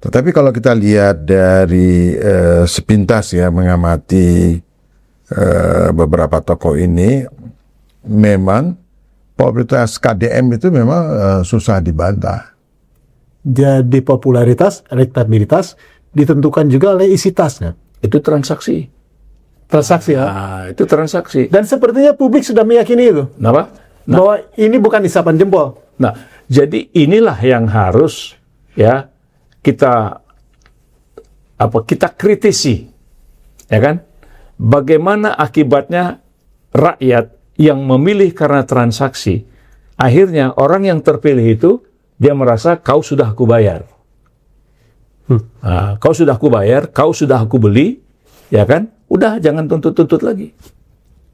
Tetapi kalau kita lihat dari sepintas ya mengamati beberapa tokoh ini, memang popularitas KDM itu memang susah dibantah. Jadi popularitas, elektabilitas ditentukan juga oleh isi tasnya. Itu transaksi. Transaksi ya. Nah, itu transaksi. Dan sepertinya publik sudah meyakini itu. Kenapa? Bahwa ini bukan isapan jempol. Nah, jadi inilah yang harus ya kita kritisi, ya kan? Bagaimana akibatnya rakyat yang memilih karena transaksi, akhirnya orang yang terpilih itu dia merasa kau sudah aku bayar, kau sudah aku bayar, kau sudah aku beli, ya kan? Udah jangan tuntut-tuntut lagi.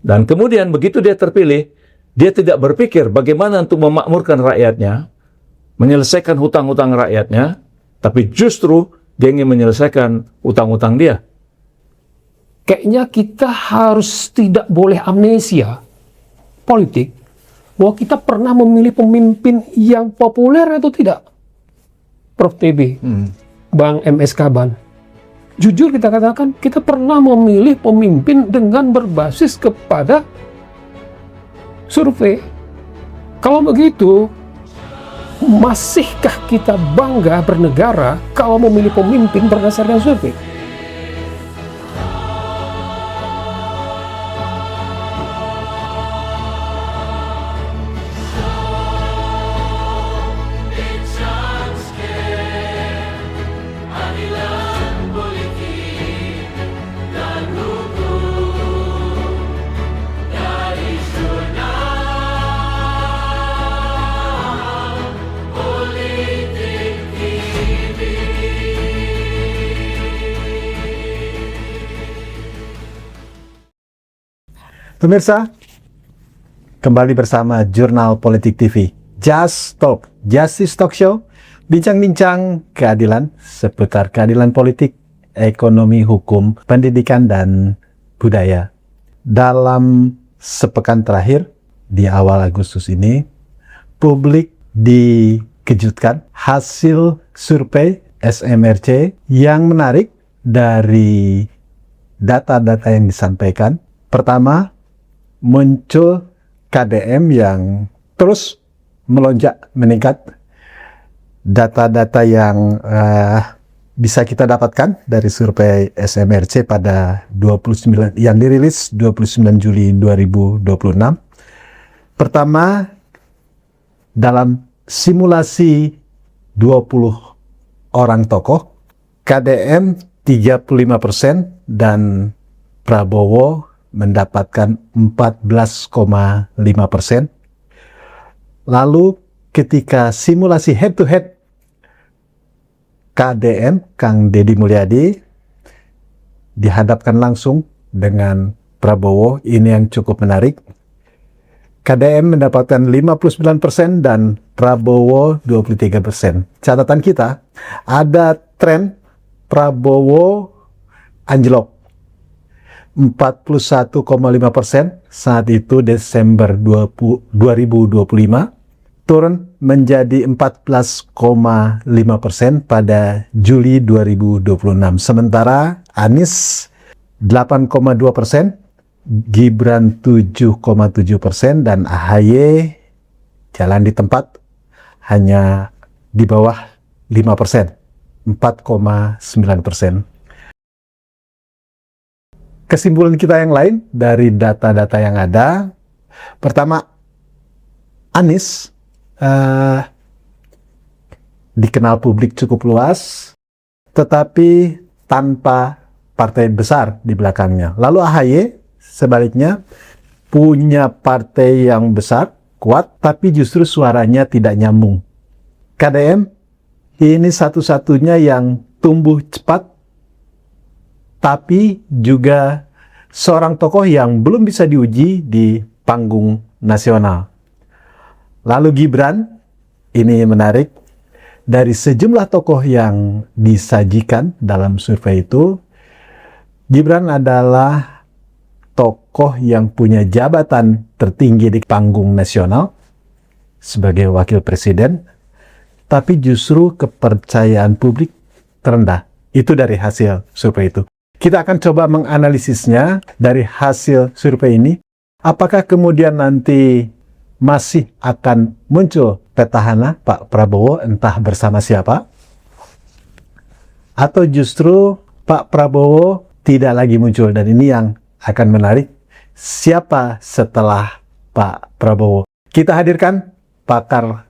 Dan kemudian begitu dia terpilih, dia tidak berpikir bagaimana untuk memakmurkan rakyatnya, menyelesaikan hutang-hutang rakyatnya, tapi justru dia ingin menyelesaikan hutang-hutang dia. Kayaknya kita harus tidak boleh amnesia politik bahwa kita pernah memilih pemimpin yang populer atau tidak. Prof. TB, Bang MS Kaban. Jujur kita katakan, kita pernah memilih pemimpin dengan berbasis kepada survei. Kalau begitu, masihkah kita bangga bernegara kalau memilih pemimpin berdasarkan survei? Pemirsa, kembali bersama Jurnal Politik TV, Just Talk, Justice Talk Show, bincang-bincang keadilan seputar keadilan politik, ekonomi, hukum, pendidikan, dan budaya. Dalam sepekan terakhir, di awal Agustus ini, publik dikejutkan hasil survei SMRC yang menarik dari data-data yang disampaikan. Pertama, muncul KDM yang terus melonjak, meningkat. Data-data yang bisa kita dapatkan dari survei SMRC pada 29 yang dirilis 29 Juli 2026. Pertama, dalam simulasi 20 orang tokoh, KDM 35% dan Prabowo mendapatkan 14,5%. Lalu ketika simulasi head to head, KDM, Kang Deddy Mulyadi, dihadapkan langsung dengan Prabowo. Ini yang cukup menarik. KDM mendapatkan 59% dan Prabowo 23%. Catatan kita, ada tren Prabowo anjlok. 41,5% saat itu Desember 2025, turun menjadi 14,5% pada Juli 2026. Sementara Anies 8,2%, Gibran 7,7%, dan AHY jalan di tempat hanya di bawah 5%, 4,9%. Kesimpulan kita yang lain dari data-data yang ada, pertama, Anies dikenal publik cukup luas, tetapi tanpa partai besar di belakangnya. Lalu AHY sebaliknya punya partai yang besar, kuat, tapi justru suaranya tidak nyambung. KDM ini satu-satunya yang tumbuh cepat, tapi juga seorang tokoh yang belum bisa diuji di panggung nasional. Lalu Gibran, ini menarik, dari sejumlah tokoh yang disajikan dalam survei itu, Gibran adalah tokoh yang punya jabatan tertinggi di panggung nasional sebagai wakil presiden, tapi justru kepercayaan publik terendah. Itu dari hasil survei itu. Kita akan coba menganalisisnya dari hasil survei ini. Apakah kemudian nanti masih akan muncul petahana Pak Prabowo entah bersama siapa? Atau justru Pak Prabowo tidak lagi muncul, dan ini yang akan menarik, siapa setelah Pak Prabowo. Kita hadirkan pakar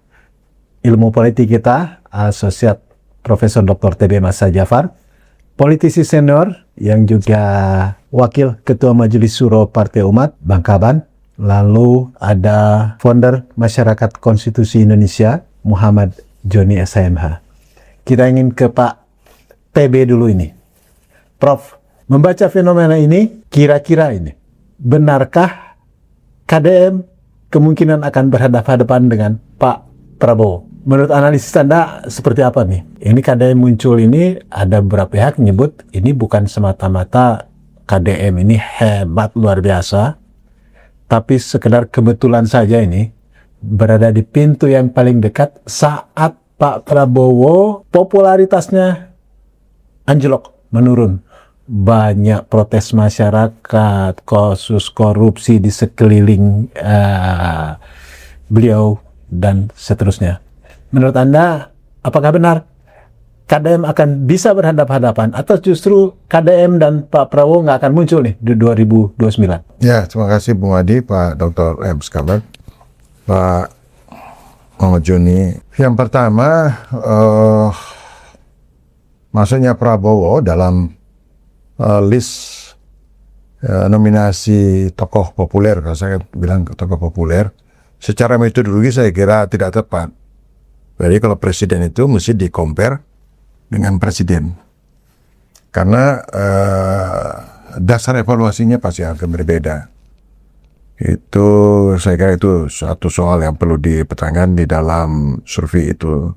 ilmu politik kita, Asosiat Profesor Dr. TB Masa Jafar, politisi senior yang juga Wakil Ketua Majelis Syuro Partai Umat, Bang Kaban. Lalu ada founder Masyarakat Konstitusi Indonesia, Muhammad Joni SHMH. Kita ingin ke Pak TB dulu ini. Prof, membaca fenomena ini, kira-kira ini, benarkah KDM kemungkinan akan berhadapan-hadapan dengan Pak Prabowo? Menurut analisis Anda seperti apa nih? Ini KDM muncul ini, ada beberapa pihak menyebut ini bukan semata-mata KDM ini hebat luar biasa, tapi sekedar kebetulan saja ini berada di pintu yang paling dekat saat Pak Prabowo popularitasnya anjlok, menurun. Banyak protes masyarakat, kasus korupsi di sekeliling beliau, dan seterusnya. Menurut Anda, apakah benar KDM akan bisa berhadapan-hadapan, atau justru KDM dan Pak Prabowo nggak akan muncul nih di 2029? Ya, terima kasih Bung Adi, Pak Dr. M. Skabar, Pak Muhammad Joni. Yang pertama, maksudnya Prabowo dalam list nominasi tokoh populer, kalau saya bilang tokoh populer, secara metodologi saya kira tidak tepat. Jadi kalau presiden itu mesti di-compare dengan presiden. Karena dasar evaluasinya pasti akan berbeda. Itu saya kira itu satu soal yang perlu dipertanyakan di dalam survei itu.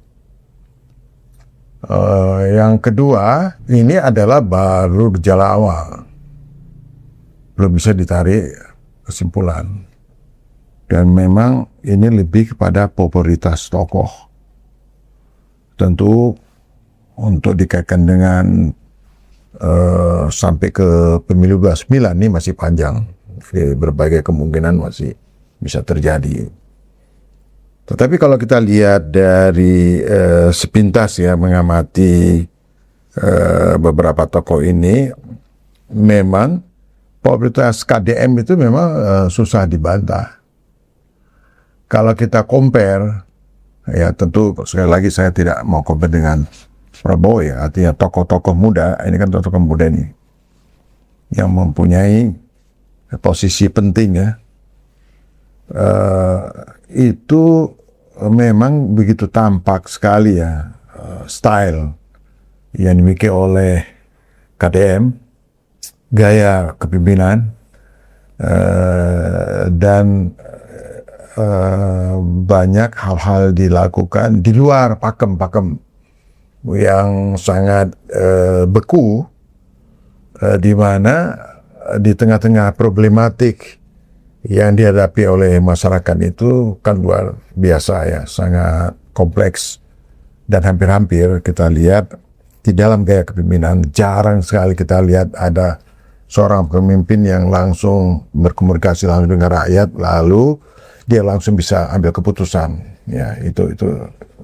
Yang kedua, ini adalah baru gejala awal. Belum bisa ditarik kesimpulan. Dan memang ini lebih kepada popularitas tokoh. Tentu untuk dikaitkan dengan sampai ke pemilu 29 ini masih panjang. Berbagai kemungkinan masih bisa terjadi. Tetapi kalau kita lihat dari sepintas ya, mengamati beberapa tokoh ini, memang popularitas KDM itu memang susah dibantah. Kalau kita compare, ya tentu sekali lagi saya tidak mau compare dengan Prabowo ya, artinya tokoh-tokoh muda, ini kan tokoh muda ini yang mempunyai posisi penting ya. Itu memang begitu tampak sekali ya style yang dimiliki oleh KDM, gaya kepemimpinan, dan banyak hal-hal dilakukan di luar pakem-pakem yang sangat beku, di mana di tengah-tengah problematik yang dihadapi oleh masyarakat itu kan luar biasa ya, sangat kompleks, dan hampir-hampir kita lihat di dalam gaya kepemimpinan jarang sekali kita lihat ada seorang pemimpin yang langsung berkomunikasi langsung dengan rakyat lalu dia langsung bisa ambil keputusan. Ya, itu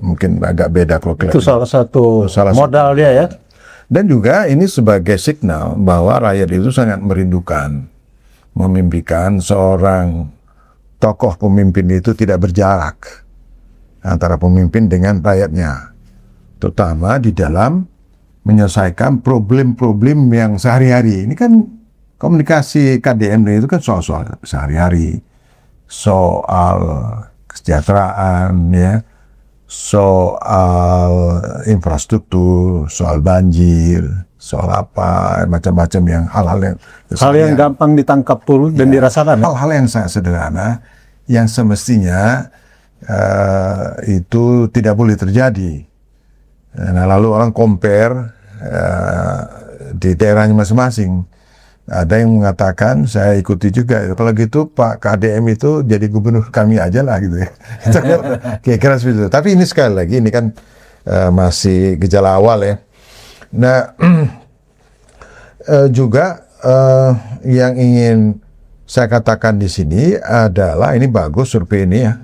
mungkin agak beda kalau Itu salah satu modal dia ya. Dan juga ini sebagai signal bahwa rakyat itu sangat merindukan, memimpikan seorang tokoh pemimpin itu tidak berjarak antara pemimpin dengan rakyatnya, terutama di dalam menyelesaikan problem-problem yang sehari-hari. Ini kan komunikasi KDM itu kan soal-soal sehari-hari, soal kesejahteraan ya, soal infrastruktur, soal banjir, soal apa, macam-macam yang hal-hal yang gampang ditangkap pun dan dirasakan. Hal-hal yang sangat sederhana yang semestinya itu tidak boleh terjadi. Nah, lalu orang compare di daerahnya masing-masing. Ada yang mengatakan, saya ikuti juga, kalau gitu Pak KDM itu jadi gubernur kami aja lah gitu ya. Kira-kira seperti itu. Tapi ini sekali lagi, ini kan masih gejala awal ya. Nah, juga yang ingin saya katakan di sini adalah ini bagus survei ini ya.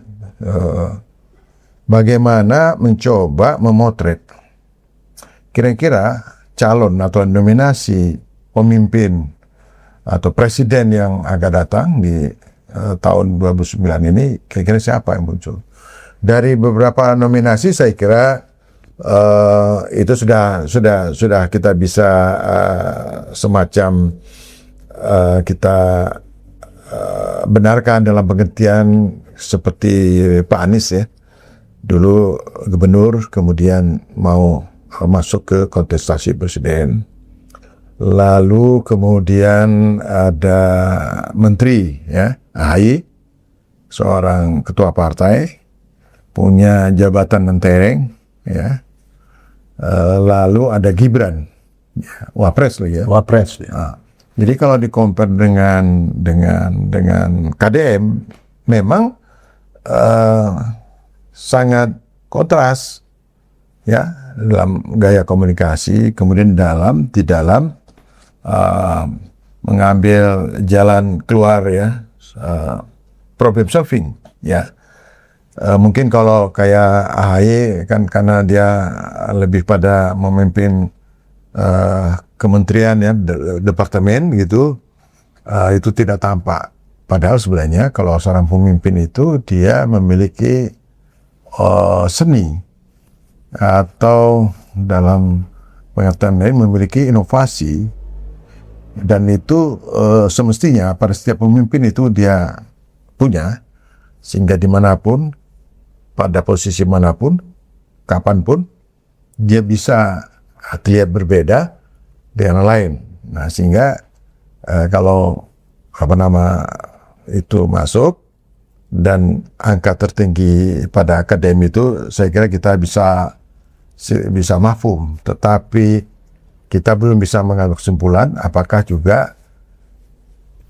Bagaimana mencoba memotret kira-kira calon atau nominasi pemimpin atau presiden yang akan datang di tahun 2009 ini, kira-kira siapa yang muncul. Dari beberapa nominasi saya kira itu sudah kita bisa semacam kita benarkan dalam pengertian seperti Pak Anies ya, dulu gubernur kemudian mau masuk ke kontestasi presiden, lalu kemudian ada menteri ya, AHY, seorang ketua partai, punya jabatan mentereng ya. Lalu ada Gibran, ya, Wapres lagi ya. Wapres. Ya. Nah, jadi kalau di-compare dengan KDM, memang sangat kontras ya dalam gaya komunikasi, kemudian di dalam mengambil jalan keluar ya, problem solving ya. Mungkin kalau kayak AHY kan karena dia lebih pada memimpin kementerian ya, departemen gitu, itu tidak tampak. Padahal sebenarnya kalau seorang pemimpin itu dia memiliki seni atau dalam pengertian lain memiliki inovasi, dan itu semestinya pada setiap pemimpin itu dia punya, sehingga dimanapun, pada posisi manapun, kapanpun, dia bisa terlihat berbeda dengan yang lain. Nah, sehingga kalau itu masuk dan angka tertinggi pada akademi itu, saya kira kita bisa mafhum. Tetapi kita belum bisa mengambil kesimpulan apakah juga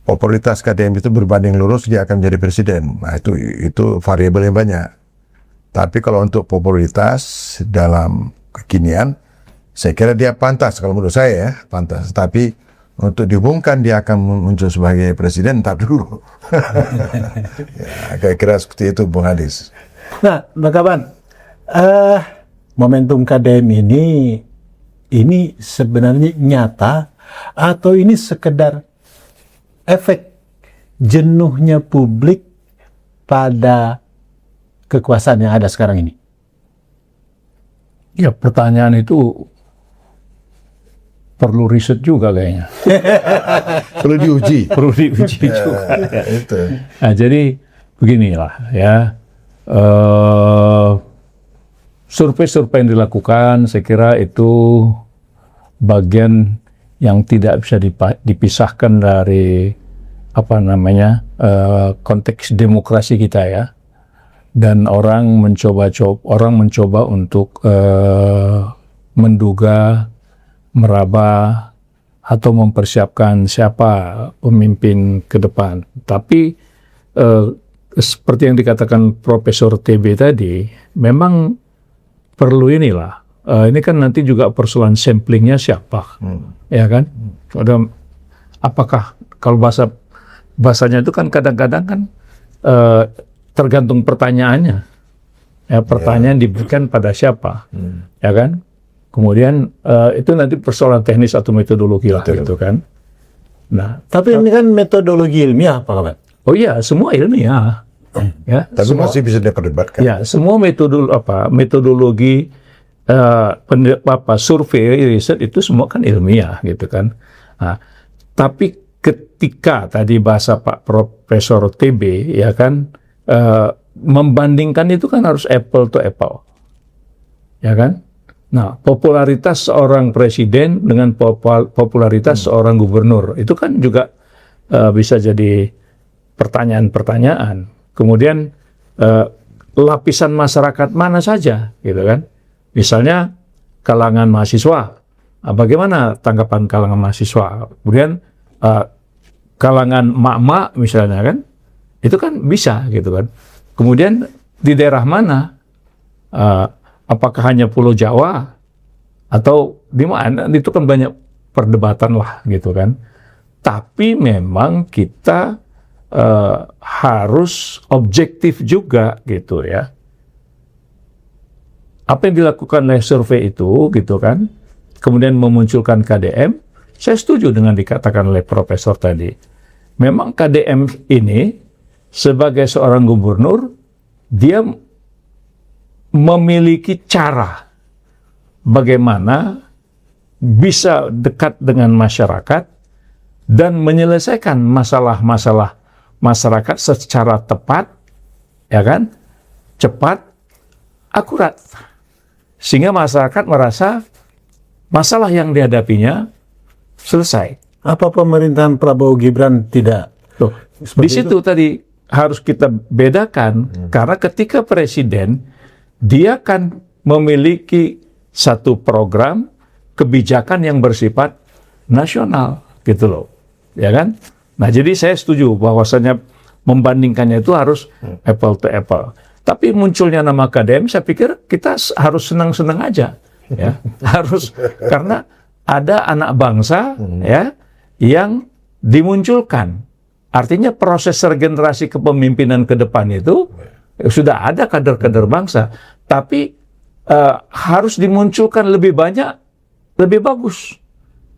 popularitas akademi itu berbanding lurus dia akan menjadi presiden. Nah, itu variabel yang banyak. Tapi kalau untuk popularitas dalam kekinian, saya kira dia pantas, kalau menurut saya ya, pantas. Tapi untuk diumumkan dia akan muncul sebagai presiden, entar dulu. Ya, kira-kira seperti itu, Bung Hadis. Nah, Bang Kaban, momentum KDM ini sebenarnya nyata atau ini sekedar efek jenuhnya publik pada kekuasaan yang ada sekarang ini? Ya, pertanyaan itu perlu riset juga kayaknya. Perlu diuji. Perlu diuji juga. Ya, itu. Nah, jadi beginilah ya. Survei-survei yang dilakukan, saya kira itu bagian yang tidak bisa dipisahkan dari konteks demokrasi kita ya. Dan orang mencoba untuk menduga, meraba, atau mempersiapkan siapa pemimpin ke depan. Tapi seperti yang dikatakan Profesor TB tadi, memang perlu inilah. Ini kan nanti juga persoalan samplingnya siapa, ya kan? Apakah kalau bahasanya itu kan kadang-kadang kan tergantung pertanyaannya. Ya, pertanyaan diberikan pada siapa, ya kan? Kemudian itu nanti persoalan teknis atau metodologi lah, gitu kan. Nah, tapi ini kan metodologi ilmiah, Pak Kaban. Oh iya, semua ilmiah. Ya, tapi masih bisa diperdebatkan. Ya, semua metodologi survei, riset itu semua kan ilmiah, gitu kan. Nah, tapi ketika tadi bahasa Pak Profesor TB, ya kan, membandingkan itu kan harus apple to apple, ya kan? Nah, popularitas seorang presiden dengan popularitas seorang gubernur itu kan juga bisa jadi pertanyaan-pertanyaan. Kemudian lapisan masyarakat mana saja, gitu kan? Misalnya kalangan mahasiswa, bagaimana tanggapan kalangan mahasiswa? Kemudian kalangan mak-mak misalnya kan, itu kan bisa gitu kan. Kemudian di daerah mana? Apakah hanya Pulau Jawa atau di mana, itu kan banyak perdebatan lah gitu kan. Tapi memang kita harus objektif juga gitu ya. Apa yang dilakukan oleh survei itu gitu kan, kemudian memunculkan KDM, saya setuju dengan dikatakan oleh Profesor tadi. Memang KDM ini sebagai seorang gubernur, dia memiliki cara bagaimana bisa dekat dengan masyarakat dan menyelesaikan masalah-masalah masyarakat secara tepat, ya kan, cepat, akurat, sehingga masyarakat merasa masalah yang dihadapinya selesai. Apa pemerintahan Prabowo Gibran tidak? Loh, di situ tadi harus kita bedakan, karena ketika presiden, dia kan memiliki satu program kebijakan yang bersifat nasional, gitu loh, ya kan? Nah, jadi saya setuju bahwasanya membandingkannya itu harus apple to apple. Tapi munculnya nama KDM, saya pikir kita harus senang-senang aja, ya. Harus, karena ada anak bangsa, ya, yang dimunculkan. Artinya proses regenerasi kepemimpinan ke depan itu sudah ada kader-kader bangsa, tapi harus dimunculkan lebih banyak, lebih bagus,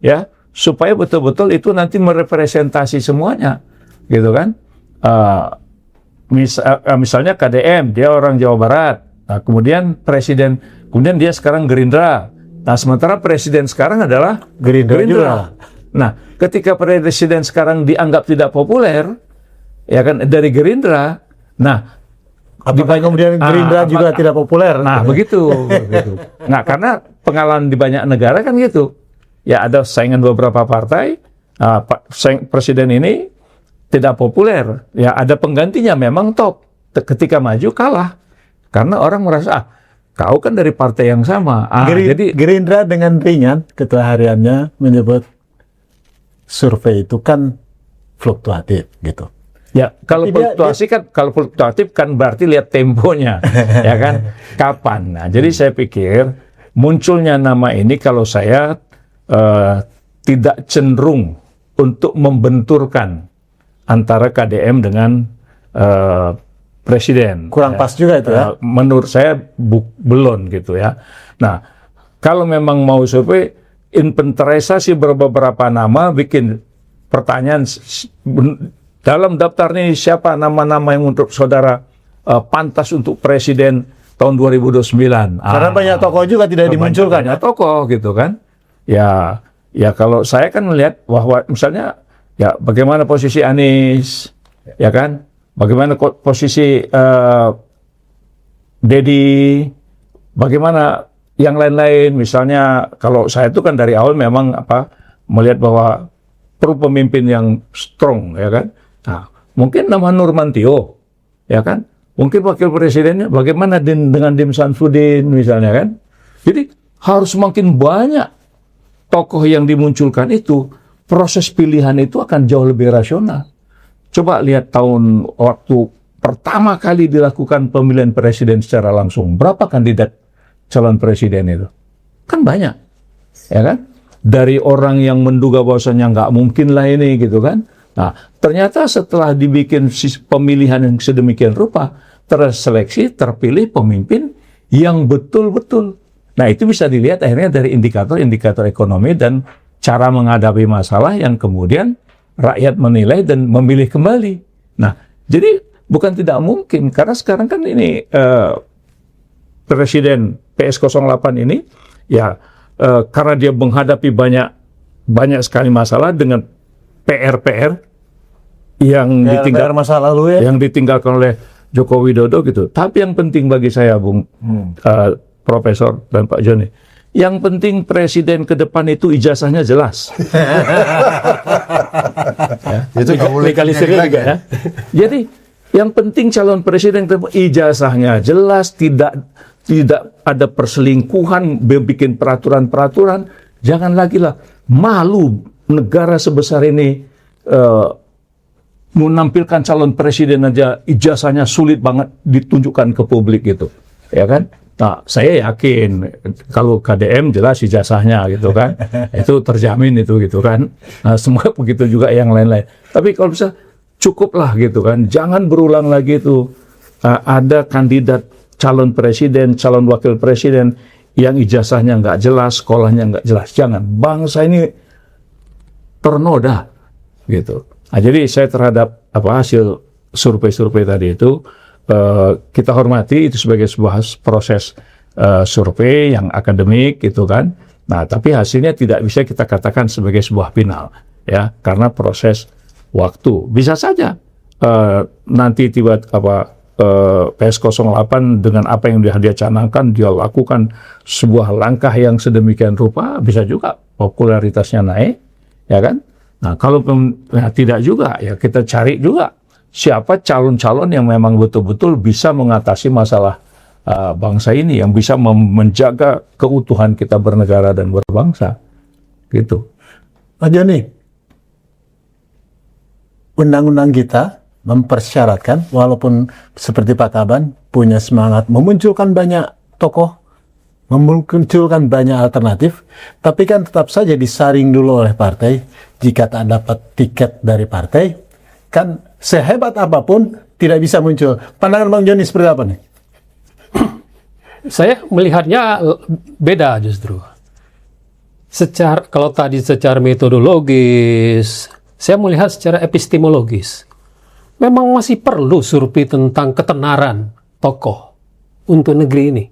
ya, supaya betul-betul itu nanti merepresentasi semuanya, gitu kan? Misalnya KDM, dia orang Jawa Barat, nah, kemudian presiden, kemudian dia sekarang Gerindra, nah sementara presiden sekarang adalah Gerindra juga. Nah, ketika presiden sekarang dianggap tidak populer, ya kan, dari Gerindra, nah, Apakah kemudian Gerindra juga tidak populer? nah begitu, begitu. Nah, karena pengalaman di banyak negara kan gitu. Ya, ada saingan beberapa partai, presiden ini tidak populer. Ya, ada penggantinya memang top. Ketika maju kalah. Karena orang merasa, kau kan dari partai yang sama. Jadi Gerindra dengan ringan, ketua hariannya menyebut survei itu kan fluktuatif gitu. Ya, kalau fluktuatif kan berarti lihat temponya, ya kan, kapan. Nah, jadi saya pikir munculnya nama ini kalau saya tidak cenderung untuk membenturkan antara KDM dengan presiden. Kurang pas juga itu ya? Menurut saya belum gitu ya. Nah, kalau memang mau survei, inventarisasi beberapa nama, bikin pertanyaan dalam daftar ini siapa nama-nama yang untuk saudara pantas untuk presiden tahun 2029. Karena banyak tokoh juga tidak dimunculkan. Banyak tokoh gitu kan. Ya kalau saya kan melihat bahwa misalnya ya bagaimana posisi Anies, ya kan, bagaimana posisi Dedi, bagaimana yang lain-lain. Misalnya kalau saya itu kan dari awal memang melihat bahwa perlu pemimpin yang strong, ya kan. Nah, mungkin nama Nurmantio, ya kan, mungkin wakil presidennya bagaimana dengan Dim Samsudin misalnya kan. Jadi harus makin banyak tokoh yang dimunculkan itu, proses pilihan itu akan jauh lebih rasional. Coba lihat tahun waktu pertama kali dilakukan pemilihan presiden secara langsung, berapa kandidat calon presiden itu? Kan banyak, ya kan? Dari orang yang menduga bahwasanya nggak mungkin lah ini gitu kan. Nah, ternyata setelah dibikin pemilihan yang sedemikian rupa, terseleksi, terpilih pemimpin yang betul-betul. Nah, itu bisa dilihat akhirnya dari indikator-indikator ekonomi dan cara menghadapi masalah yang kemudian rakyat menilai dan memilih kembali. Nah, jadi bukan tidak mungkin, karena sekarang kan ini Presiden PS08 ini, ya karena dia menghadapi banyak sekali masalah dengan PR yang ditinggal masa lalu ya, yang ditinggalkan oleh Joko Widodo gitu. Tapi yang penting bagi saya, Bung Profesor dan Pak Joni, yang penting presiden ke depan itu ijazahnya jelas. Ya, Itu nggak boleh legalisirnya juga ya. Jadi yang penting calon presiden ijazahnya jelas, tidak ada perselingkuhan, bikin peraturan-peraturan. Jangan lagi lah, malu negara sebesar ini menampilkan calon presiden aja ijazahnya sulit banget ditunjukkan ke publik gitu, ya kan? Nah, saya yakin kalau KDM jelas ijazahnya gitu kan, itu terjamin itu gitu kan. Nah, semua begitu juga yang lain-lain. Tapi kalau bisa cukuplah gitu kan, jangan berulang lagi itu ada kandidat calon presiden, calon wakil presiden yang ijazahnya nggak jelas, sekolahnya nggak jelas. Jangan, bangsa ini ternoda gitu. Nah, jadi saya terhadap hasil survei-survei tadi itu, kita hormati itu sebagai sebuah proses survei yang akademik gitu kan. Nah, tapi hasilnya tidak bisa kita katakan sebagai sebuah final ya, karena proses waktu. Bisa saja nanti PS08 dengan apa yang dia canangkan, dia lakukan sebuah langkah yang sedemikian rupa, bisa juga popularitasnya naik, ya kan? Nah, kalau tidak juga, ya kita cari juga siapa calon-calon yang memang betul-betul bisa mengatasi masalah bangsa ini, yang bisa menjaga keutuhan kita bernegara dan berbangsa. Gitu. Pak Joni, undang-undang kita mempersyaratkan, walaupun seperti Pak Kaban punya semangat memunculkan banyak tokoh, memunculkan banyak alternatif, tapi kan tetap saja disaring dulu oleh partai. Jika tak dapat tiket dari partai, kan sehebat apapun tidak bisa muncul. Pandangan Bang Joni seperti apa nih? Saya melihatnya beda justru. Kalau tadi secara metodologis, saya melihat secara epistemologis. Memang masih perlu survei tentang ketenaran tokoh untuk negeri ini.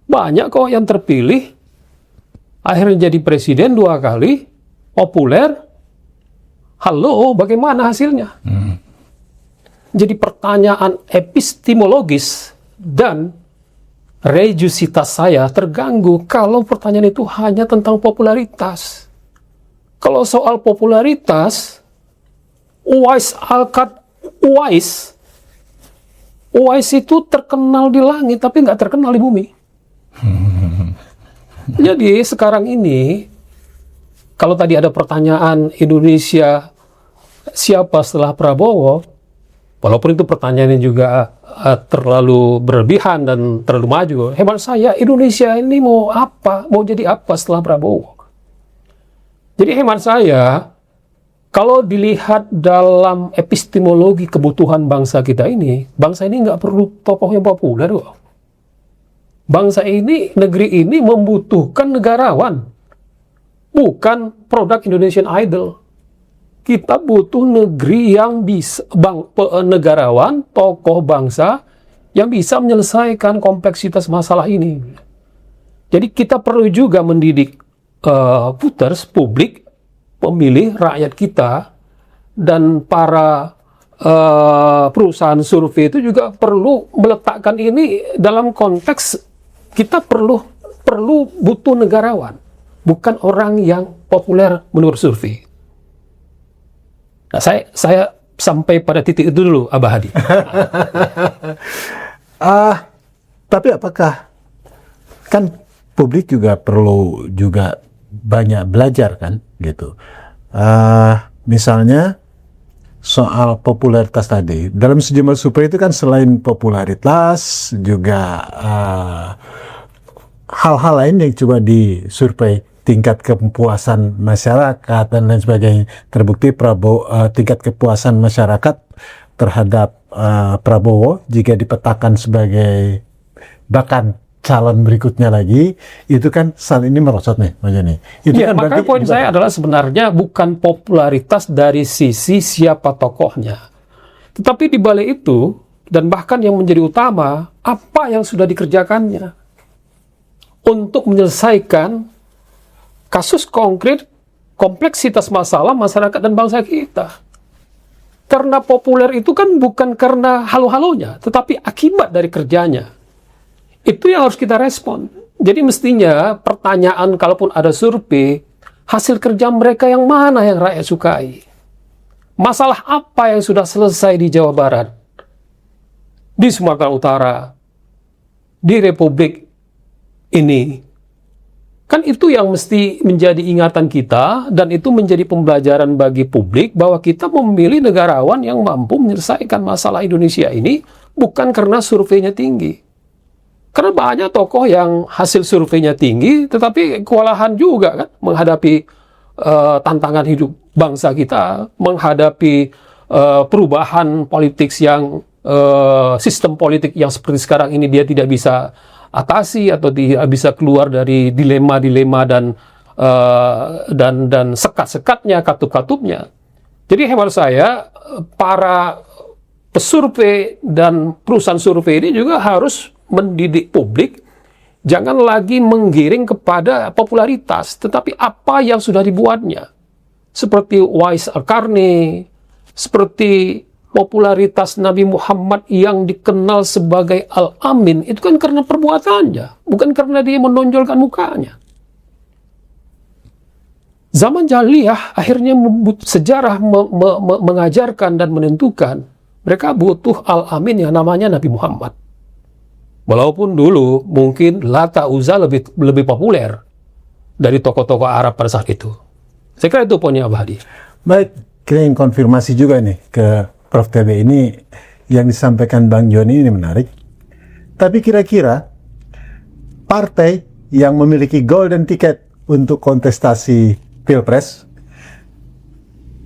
Banyak kok yang terpilih, akhirnya jadi presiden 2 kali, populer. Halo, bagaimana hasilnya? Jadi pertanyaan epistemologis dan religiusitas saya terganggu kalau pertanyaan itu hanya tentang popularitas. Kalau soal popularitas, Uwais itu terkenal di langit tapi nggak terkenal di bumi. Jadi sekarang ini, kalau tadi ada pertanyaan Indonesia siapa setelah Prabowo, walaupun itu pertanyaannya juga terlalu berlebihan dan terlalu maju, hemat saya Indonesia ini mau apa, mau jadi apa setelah Prabowo? Jadi hemat saya, kalau dilihat dalam epistemologi kebutuhan bangsa kita ini, bangsa ini nggak perlu tokoh yang populer kok. Bangsa ini, negeri ini membutuhkan negarawan, bukan produk Indonesian Idol. Kita butuh negeri yang bisa, negarawan, tokoh bangsa, yang bisa menyelesaikan kompleksitas masalah ini. Jadi kita perlu juga mendidik voters, publik, pemilih, rakyat kita, dan para perusahaan survei itu juga perlu meletakkan ini dalam konteks kita perlu butuh negarawan, bukan orang yang populer menurut survei. Nah, saya sampai pada titik itu dulu, Abah Hadi. Tapi apakah kan publik juga perlu juga banyak belajar kan gitu. Misalnya soal popularitas tadi, dalam sejumlah survei itu kan selain popularitas juga hal-hal lain yang coba disurvei, tingkat kepuasan masyarakat dan lain sebagainya. Terbukti tingkat kepuasan masyarakat terhadap Prabowo jika dipetakan sebagai bahkan calon berikutnya lagi, itu kan saat ini merosot nih, Mas Joni. Itu ya, kan maka poin saya adalah sebenarnya bukan popularitas dari sisi siapa tokohnya, tetapi di balik itu, dan bahkan yang menjadi utama, apa yang sudah dikerjakannya untuk menyelesaikan kasus konkret, kompleksitas masalah masyarakat dan bangsa kita. Karena populer itu kan bukan karena halu-halunya, tetapi akibat dari kerjanya. Itu yang harus kita respon. Jadi mestinya pertanyaan kalaupun ada survei, hasil kerja mereka yang mana yang rakyat sukai? Masalah apa yang sudah selesai di Jawa Barat, di Sumatera Utara, di Republik ini? Kan itu yang mesti menjadi ingatan kita, dan itu menjadi pembelajaran bagi publik bahwa kita memilih negarawan yang mampu menyelesaikan masalah Indonesia ini bukan karena surveinya tinggi. Karena banyak tokoh yang hasil surveinya tinggi, tetapi kewalahan juga kan menghadapi tantangan hidup bangsa kita, menghadapi perubahan politik yang sistem politik yang seperti sekarang ini dia tidak bisa atasi atau tidak bisa keluar dari dilema-dilema dan sekat-sekatnya, katup-katupnya. Jadi hemat saya, para pesurvei dan perusahaan survei ini juga harus mendidik publik, jangan lagi menggiring kepada popularitas, tetapi apa yang sudah dibuatnya. Seperti Wais Al-Qarni, seperti popularitas Nabi Muhammad yang dikenal sebagai Al-Amin, itu kan karena perbuatannya, bukan karena dia menonjolkan mukanya. Zaman jahiliyah akhirnya sejarah mengajarkan dan menentukan mereka butuh Al-Amin yang namanya Nabi Muhammad. Walaupun dulu mungkin Lata Uzza lebih populer dari tokoh-tokoh Arab pada saat itu. Saya kira itu poinnya Abah Hadi. Baik, kita ingin konfirmasi juga nih ke Prof. TB ini, yang disampaikan Bang Joni ini menarik. Tapi kira-kira partai yang memiliki golden ticket untuk kontestasi Pilpres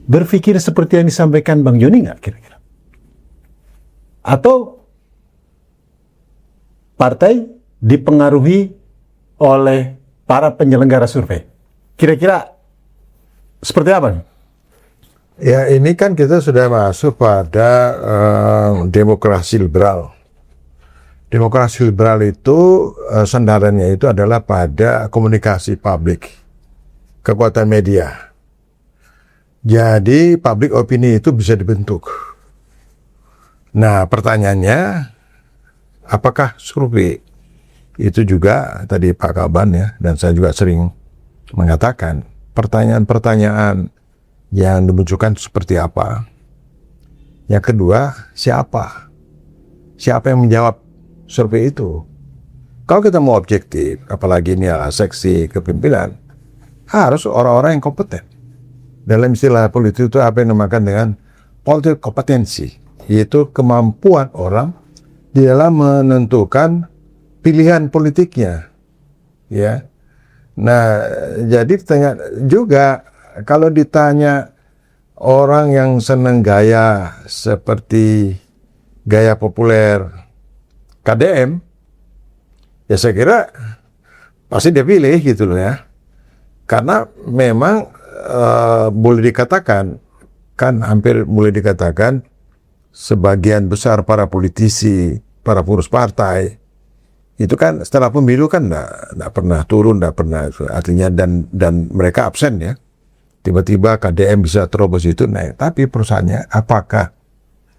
berpikir seperti yang disampaikan Bang Joni nggak kira-kira? Atau partai dipengaruhi oleh para penyelenggara survei? Kira-kira seperti apa nih? Ya, ini kan kita sudah masuk pada demokrasi liberal. Demokrasi liberal itu sandarannya itu adalah pada komunikasi publik, kekuatan media. Jadi public opini itu bisa dibentuk. Nah, pertanyaannya, apakah survei itu juga, tadi Pak Kaban ya, dan saya juga sering mengatakan, pertanyaan-pertanyaan yang dimunculkan seperti apa? Yang kedua, siapa? Siapa yang menjawab survei itu? Kalau kita mau objektif, apalagi ini adalah seksi kepimpinan, harus orang-orang yang kompeten. Dalam istilah politik itu apa yang dinamakan dengan politik kompetensi, yaitu kemampuan orang di dalam menentukan pilihan politiknya, ya. Nah, jadi juga kalau ditanya orang yang senang gaya seperti gaya populer KDM, ya saya kira pasti dia pilih gitu loh ya. Karena memang boleh dikatakan, kan hampir boleh dikatakan sebagian besar para politisi, para pengurus partai, itu kan setelah pemilu kan nggak pernah turun, nggak pernah, artinya dan mereka absen ya. Tiba-tiba KDM bisa terobos itu naik. Tapi perusahaannya, apakah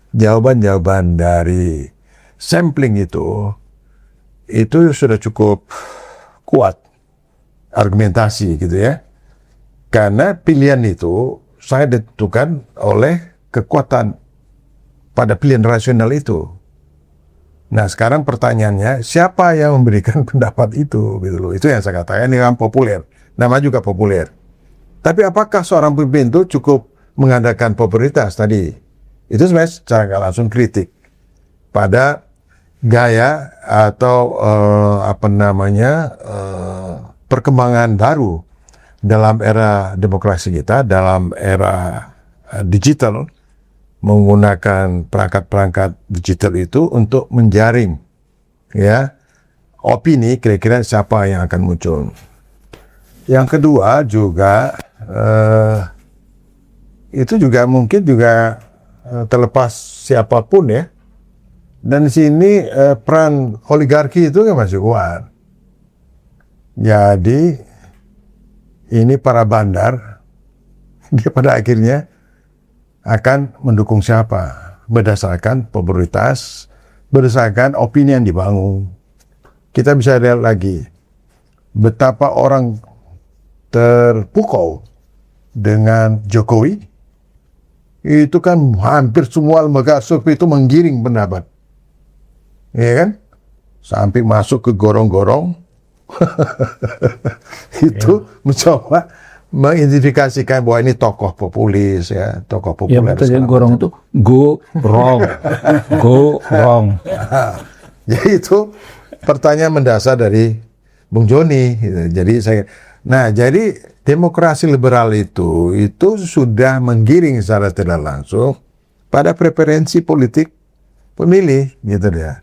jawaban-jawaban dari sampling itu sudah cukup kuat argumentasi gitu ya? Karena pilihan itu sangat ditentukan oleh kekuatan pada pilihan rasional itu. Nah, sekarang pertanyaannya, siapa yang memberikan pendapat itu gitu loh? Itu yang saya katakan, ini kan populer. Nama juga populer. Tapi apakah seorang pemimpin itu cukup mengandalkan popularitas tadi? Itu sebenarnya secara nggak langsung kritik pada gaya atau perkembangan baru dalam era demokrasi kita, dalam era digital, menggunakan perangkat-perangkat digital itu untuk menjaring ya opini kira-kira siapa yang akan muncul. Yang kedua juga itu juga mungkin juga terlepas siapapun ya. Dan di sini peran oligarki itu kan masih kuat. Jadi ini para bandar dia pada akhirnya akan mendukung siapa berdasarkan popularitas, berdasarkan opini yang dibangun. Kita bisa lihat lagi betapa orang terpukau dengan Jokowi, itu kan hampir semua lembaga survei itu menggiring pendapat, ya kan, sampai masuk ke gorong-gorong itu mencoba mengidentifikasikan bahwa ini tokoh populis ya, tokoh populer. Ya betul, yang gorong itu go wrong, go wrong. Jadi itu pertanyaan mendasar dari Bung Joni. Gitu. Jadi demokrasi liberal itu sudah menggiring secara tidak langsung pada preferensi politik pemilih, gitu ya.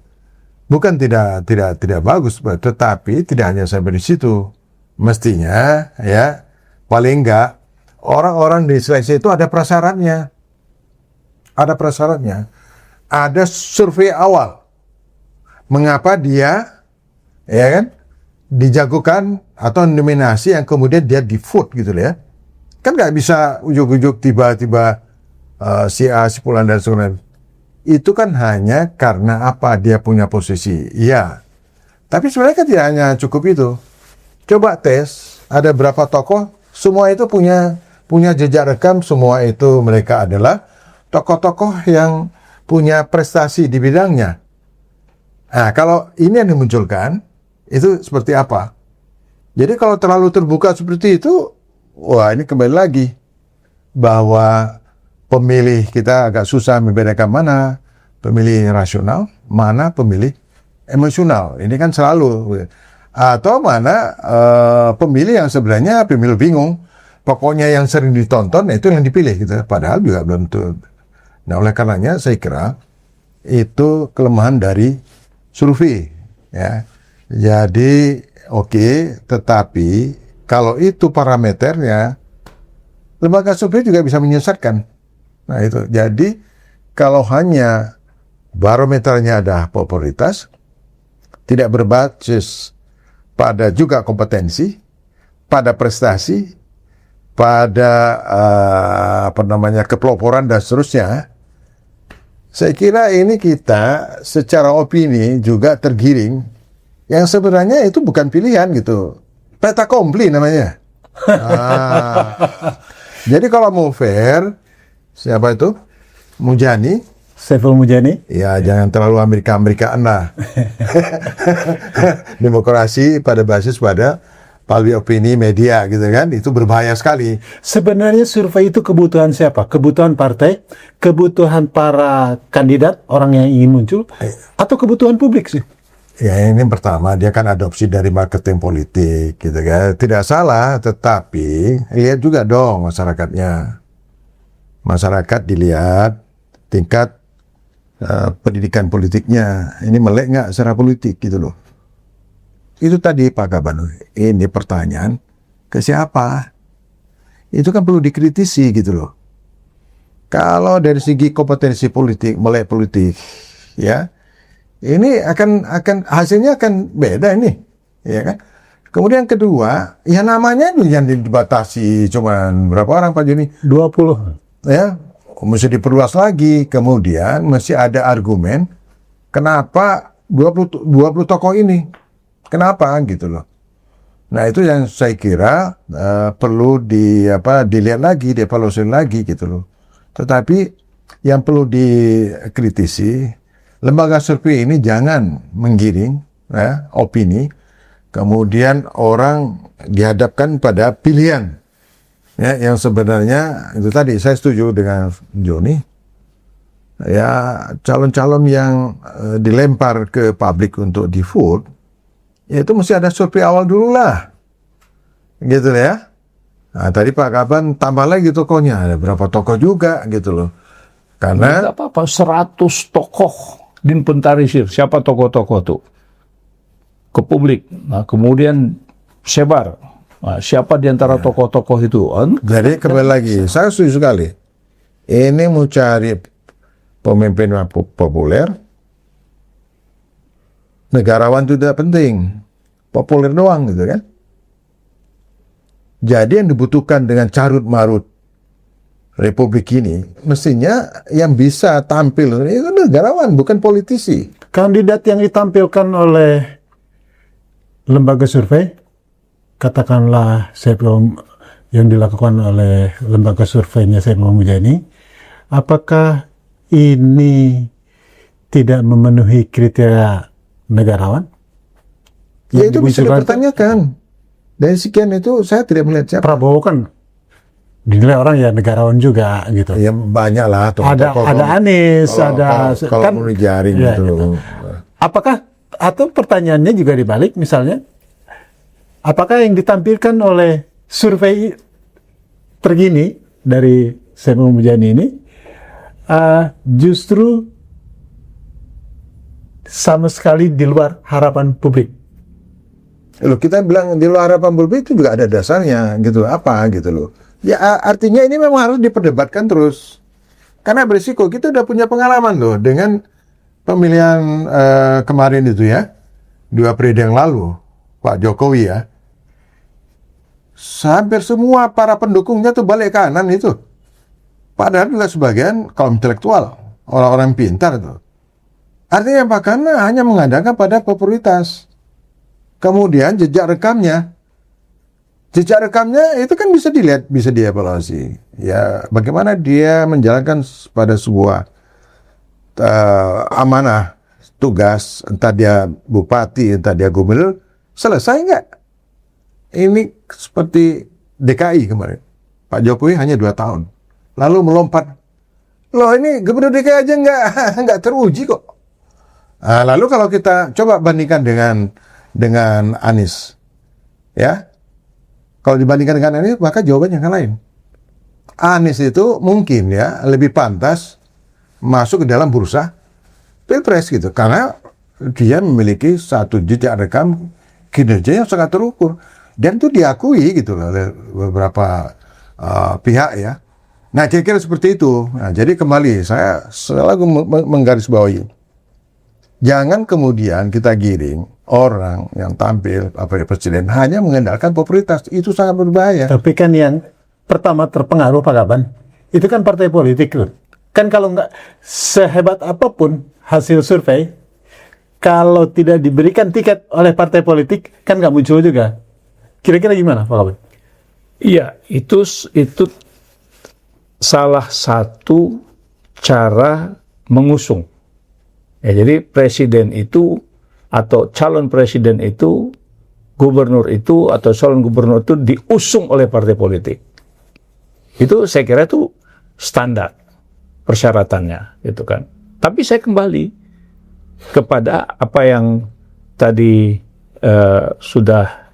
Bukan tidak bagus, tetapi tidak hanya sampai di situ. Mestinya ya paling enggak orang-orang di seleksi itu ada prasyaratnya. Ada prasyaratnya. Ada survei awal. Mengapa dia ya kan dijagokan atau nominasi yang kemudian dia di vote gitu ya. Kan nggak bisa ujuk-ujuk tiba-tiba si A, si Fulan dan sebagainya. Itu kan hanya karena apa dia punya posisi. Iya. Tapi sebenarnya kan tidak hanya cukup itu. Coba tes, ada berapa tokoh, semua itu punya jejak rekam, semua itu mereka adalah tokoh-tokoh yang punya prestasi di bidangnya. Nah, kalau ini yang dimunculkan, itu seperti apa? Jadi kalau terlalu terbuka seperti itu, wah ini kembali lagi bahwa pemilih kita agak susah membedakan mana pemilih rasional, mana pemilih emosional. Ini kan selalu. Atau mana pemilih yang sebenarnya pemilih bingung. Pokoknya yang sering ditonton itu yang dipilih gitu. Padahal juga belum tentu. Nah, oleh karenanya saya kira itu kelemahan dari survei. Ya. Jadi oke, tetapi kalau itu parameternya, lembaga survei juga bisa menyesatkan. Nah itu, jadi kalau hanya barometernya ada popularitas, tidak berbasis pada juga kompetensi, pada prestasi, pada kepeloporan dan seterusnya, saya kira ini kita secara opini juga tergiring, yang sebenarnya itu bukan pilihan gitu, fait accompli namanya. Jadi kalau mau fair, siapa itu? Mujani. Saiful Mujani. Ya, jangan terlalu Amerika-Amerikaan lah. Demokrasi pada basis pada public opini media gitu kan, itu berbahaya sekali. Sebenarnya survei itu kebutuhan siapa? Kebutuhan partai, kebutuhan para kandidat, orang yang ingin muncul, atau kebutuhan publik sih? Ya ini pertama, dia kan adopsi dari marketing politik gitu kan. Tidak salah, tetapi lihat juga dong masyarakatnya. Masyarakat dilihat tingkat pendidikan politiknya, ini melek nggak secara politik gitu loh. Itu tadi Pak Kaban, ini pertanyaan ke siapa? Itu kan perlu dikritisi gitu loh. Kalau dari segi kompetensi politik, melek politik, ya ini akan hasilnya akan beda ini, ya kan? Kemudian kedua, ya namanya yang dibatasi cuman berapa orang Pak Joni? 20. Ya, mesti diperluas lagi. Kemudian mesti ada argumen kenapa 20 tokoh ini? Kenapa gitu loh. Nah, itu yang saya kira perlu dilihat lagi, dievaluasi lagi gitu loh. Tetapi yang perlu dikritisi, lembaga survei ini jangan menggiring ya, opini, kemudian orang dihadapkan pada pilihan ya, yang sebenarnya itu tadi saya setuju dengan Joni ya, calon-calon yang dilempar ke publik untuk di vote ya, itu mesti ada survei awal dulu lah gitu ya. Nah, tadi Pak Kaban tambah lagi tokohnya, ada berapa tokoh juga gitu loh. Karena tidak apa-apa, 100 tokoh diinventarisir, siapa tokoh-tokoh tuh ke publik. Nah, kemudian sebar. Nah, siapa di antara tokoh-tokoh itu? jadi kembali lagi, saya setuju sekali. Ini mau cari pemimpin populer, negarawan itu tidak penting, populer doang gitu kan. Jadi yang dibutuhkan dengan carut marut Republik ini, mestinya yang bisa tampil itu negarawan, bukan politisi. Kandidat yang ditampilkan oleh lembaga survei, katakanlah yang dilakukan oleh lembaga surveinya Saiful Mujani, apakah ini tidak memenuhi kriteria negarawan? Ya itu bisa dipertanyakan. Dari sekian itu saya tidak melihat siapa. Prabowo kan dinilai orang ya negarawan juga gitu. Ya banyak lah. Ada Anies, kalau kan mau dijaring ya, gitu. gitu. Apakah atau pertanyaannya juga dibalik, misalnya, apakah yang ditampilkan oleh survei terkini dari Saiful Mujani ini justru sama sekali di luar harapan publik? Loh, kita bilang di luar harapan publik itu juga ada dasarnya gitu. Apa gitu loh. Ya artinya ini memang harus diperdebatkan terus. Karena berisiko kita udah punya pengalaman loh dengan pemilihan kemarin itu ya. 2 periode yang lalu Pak Jokowi ya. Hampir semua para pendukungnya tuh balik kanan itu. Padahal juga sebagian kaum intelektual, orang-orang pintar tuh. Artinya apa? Karena hanya mengandalkan pada popularitas. Kemudian jejak rekamnya itu kan bisa dilihat, bisa dievaluasi. Ya, bagaimana dia menjalankan pada sebuah amanah, tugas, entah dia bupati, entah dia gubernur, selesai nggak? Ini seperti DKI kemarin. Pak Jokowi hanya 2 tahun. Lalu melompat. Loh, ini gubernur DKI aja nggak teruji kok. Nah, lalu kalau kita coba bandingkan dengan Anies, ya, kalau dibandingkan dengan Anies, maka jawabannya yang lain. Anies itu mungkin ya lebih pantas masuk ke dalam bursa pilpres gitu, karena dia memiliki satu jejak rekam kinerja yang sangat terukur dan itu diakui gitu oleh beberapa pihak ya. Nah, kira-kira seperti itu. Nah, jadi kembali saya selalu menggarisbawahi, jangan kemudian kita giring orang yang tampil presiden hanya mengandalkan popularitas. Itu sangat berbahaya. Tapi kan yang pertama terpengaruh Pak Kaban, itu kan partai politik loh. Kan kalau nggak sehebat apapun hasil survei, kalau tidak diberikan tiket oleh partai politik, kan nggak muncul juga. Kira-kira gimana Pak Kaban? Iya, itu salah satu cara mengusung. Ya, jadi presiden itu atau calon presiden itu, gubernur itu atau calon gubernur itu diusung oleh partai politik. Itu saya kira itu standar persyaratannya, gitu kan. Tapi saya kembali kepada apa yang tadi sudah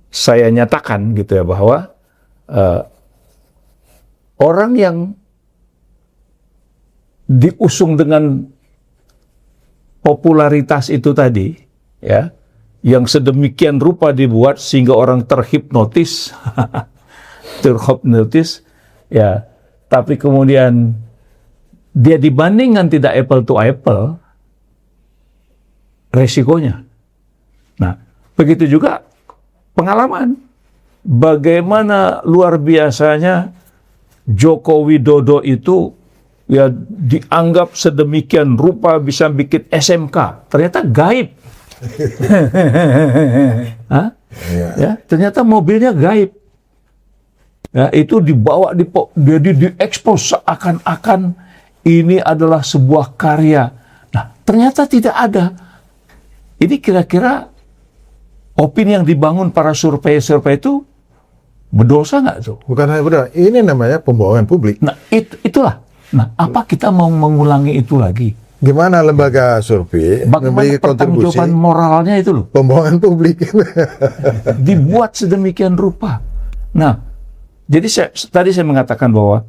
saya nyatakan gitu ya, bahwa orang yang diusung dengan popularitas itu tadi, ya, yang sedemikian rupa dibuat sehingga orang terhipnotis, ya, tapi kemudian dia dibandingkan tidak apple to apple, resikonya. Nah, begitu juga pengalaman, bagaimana luar biasanya Joko Widodo itu ya dianggap sedemikian rupa bisa bikin SMK, ternyata gaib. Hah? Ya, ternyata mobilnya gaib. Ya, itu dibawa jadi diekspos seakan-akan ini adalah sebuah karya. Nah, ternyata tidak ada. Ini kira-kira opini yang dibangun para survei-survei itu berdosa nggak tuh? Bukan hanya berdosa, ini namanya pembohongan publik. Nah, itulah. Nah, apa kita mau mengulangi itu lagi? Gimana lembaga survei memberi kontribusi? Pertanggungjawaban moralnya itu loh. Pembohongan publik. Dibuat sedemikian rupa. Nah, jadi tadi saya mengatakan bahwa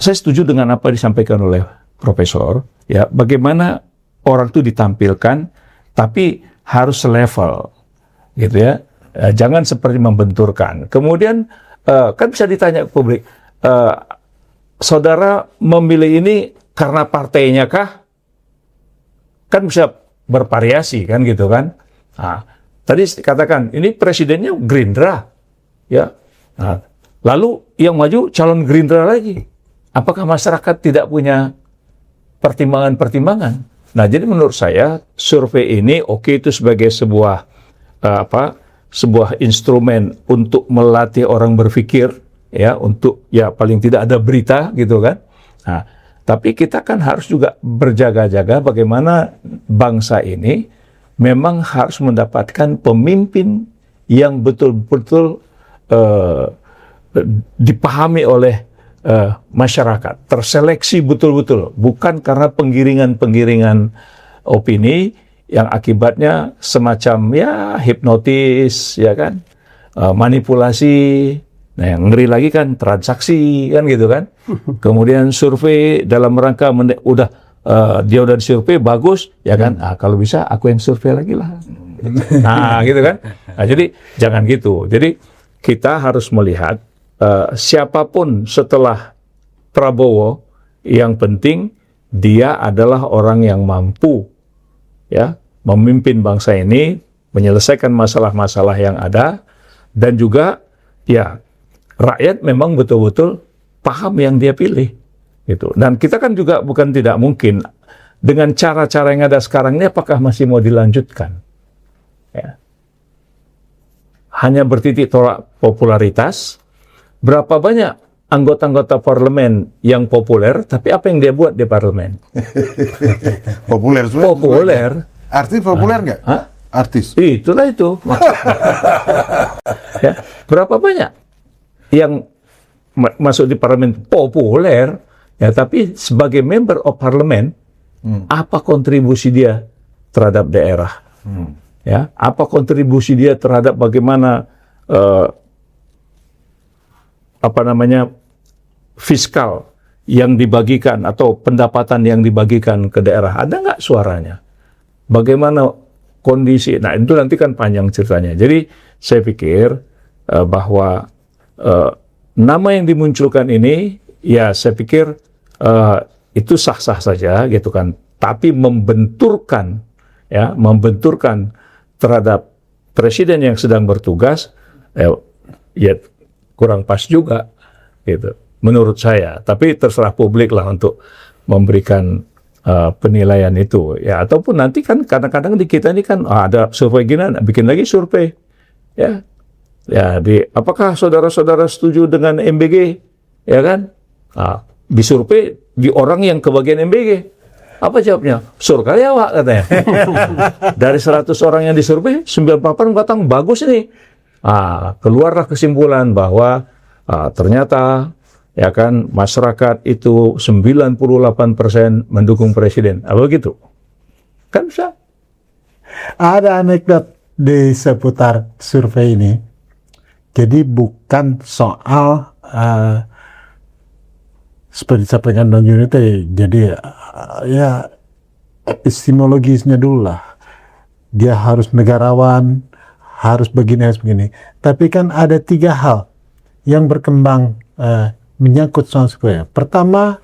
saya setuju dengan apa disampaikan oleh Profesor. Ya, bagaimana orang itu ditampilkan, tapi harus selevel, gitu ya. Jangan seperti membenturkan. Kemudian kan bisa ditanya ke publik, saudara memilih ini karena partainya kah? Kan bisa bervariasi kan gitu kan. Nah, tadi katakan ini presidennya Gerindra, ya. Nah, lalu yang maju calon Gerindra lagi. Apakah masyarakat tidak punya pertimbangan-pertimbangan? Nah, jadi menurut saya survei ini oke, itu sebagai sebuah sebuah instrumen untuk melatih orang berpikir, ya, untuk ya paling tidak ada berita gitu kan. Nah, tapi kita kan harus juga berjaga-jaga bagaimana bangsa ini memang harus mendapatkan pemimpin yang betul-betul dipahami oleh masyarakat, terseleksi betul-betul, bukan karena penggiringan-penggiringan opini yang akibatnya semacam ya hipnotis, ya kan, manipulasi. Nah, yang ngeri lagi kan transaksi kan gitu kan. Kemudian survei dalam rangka dia udah disurvei bagus, ya kan. Kalau bisa aku yang survei lagi lah. Nah, gitu kan. Nah, jadi jangan gitu. Jadi kita harus melihat siapapun setelah Prabowo, yang penting dia adalah orang yang mampu ya memimpin bangsa ini, menyelesaikan masalah-masalah yang ada, dan juga ya rakyat memang betul-betul paham yang dia pilih gitu. Dan kita kan juga bukan tidak mungkin dengan cara-cara yang ada sekarang ini apakah masih mau dilanjutkan ya. Hanya bertitik tolak popularitas. Berapa banyak anggota-anggota parlemen yang populer, tapi apa yang dia buat di parlemen? Populer semua. Populer. Artis populer nggak? Artis. Itulah itu. Ya, berapa banyak yang masuk di parlemen populer, ya, tapi sebagai member of parliament, apa kontribusi dia terhadap daerah? Ya, apa kontribusi dia terhadap bagaimana fiskal yang dibagikan atau pendapatan yang dibagikan ke daerah? Ada nggak suaranya? Bagaimana kondisi? Nah, itu nanti kan panjang ceritanya. Jadi saya pikir bahwa nama yang dimunculkan ini, ya saya pikir itu sah-sah saja gitu kan. Tapi membenturkan terhadap presiden yang sedang bertugas, ya kurang pas juga gitu menurut saya. Tapi terserah publik lah untuk memberikan penilaian itu ya. Ataupun nanti kan kadang-kadang di kita ini kan ada survei gini, bikin lagi survei ya apakah saudara-saudara setuju dengan MBG ya kan, disurvei di orang yang kebagian MBG. Apa jawabnya? Surga ya Wak, katanya. Dari 100 orang yang disurvei, 98 mengatakan bagus ini. Keluarlah kesimpulan bahwa ternyata ya kan masyarakat itu 98% mendukung presiden. Apa begitu? Kan bisa. Ada anekdot di seputar survei ini. Jadi bukan soal seperti disampaikan Don Yunite, jadi ya epistemologisnya dulu lah. Dia harus negarawan, harus begini, harus begini. Tapi kan ada 3 hal yang berkembang menyangkut soal survei. Pertama,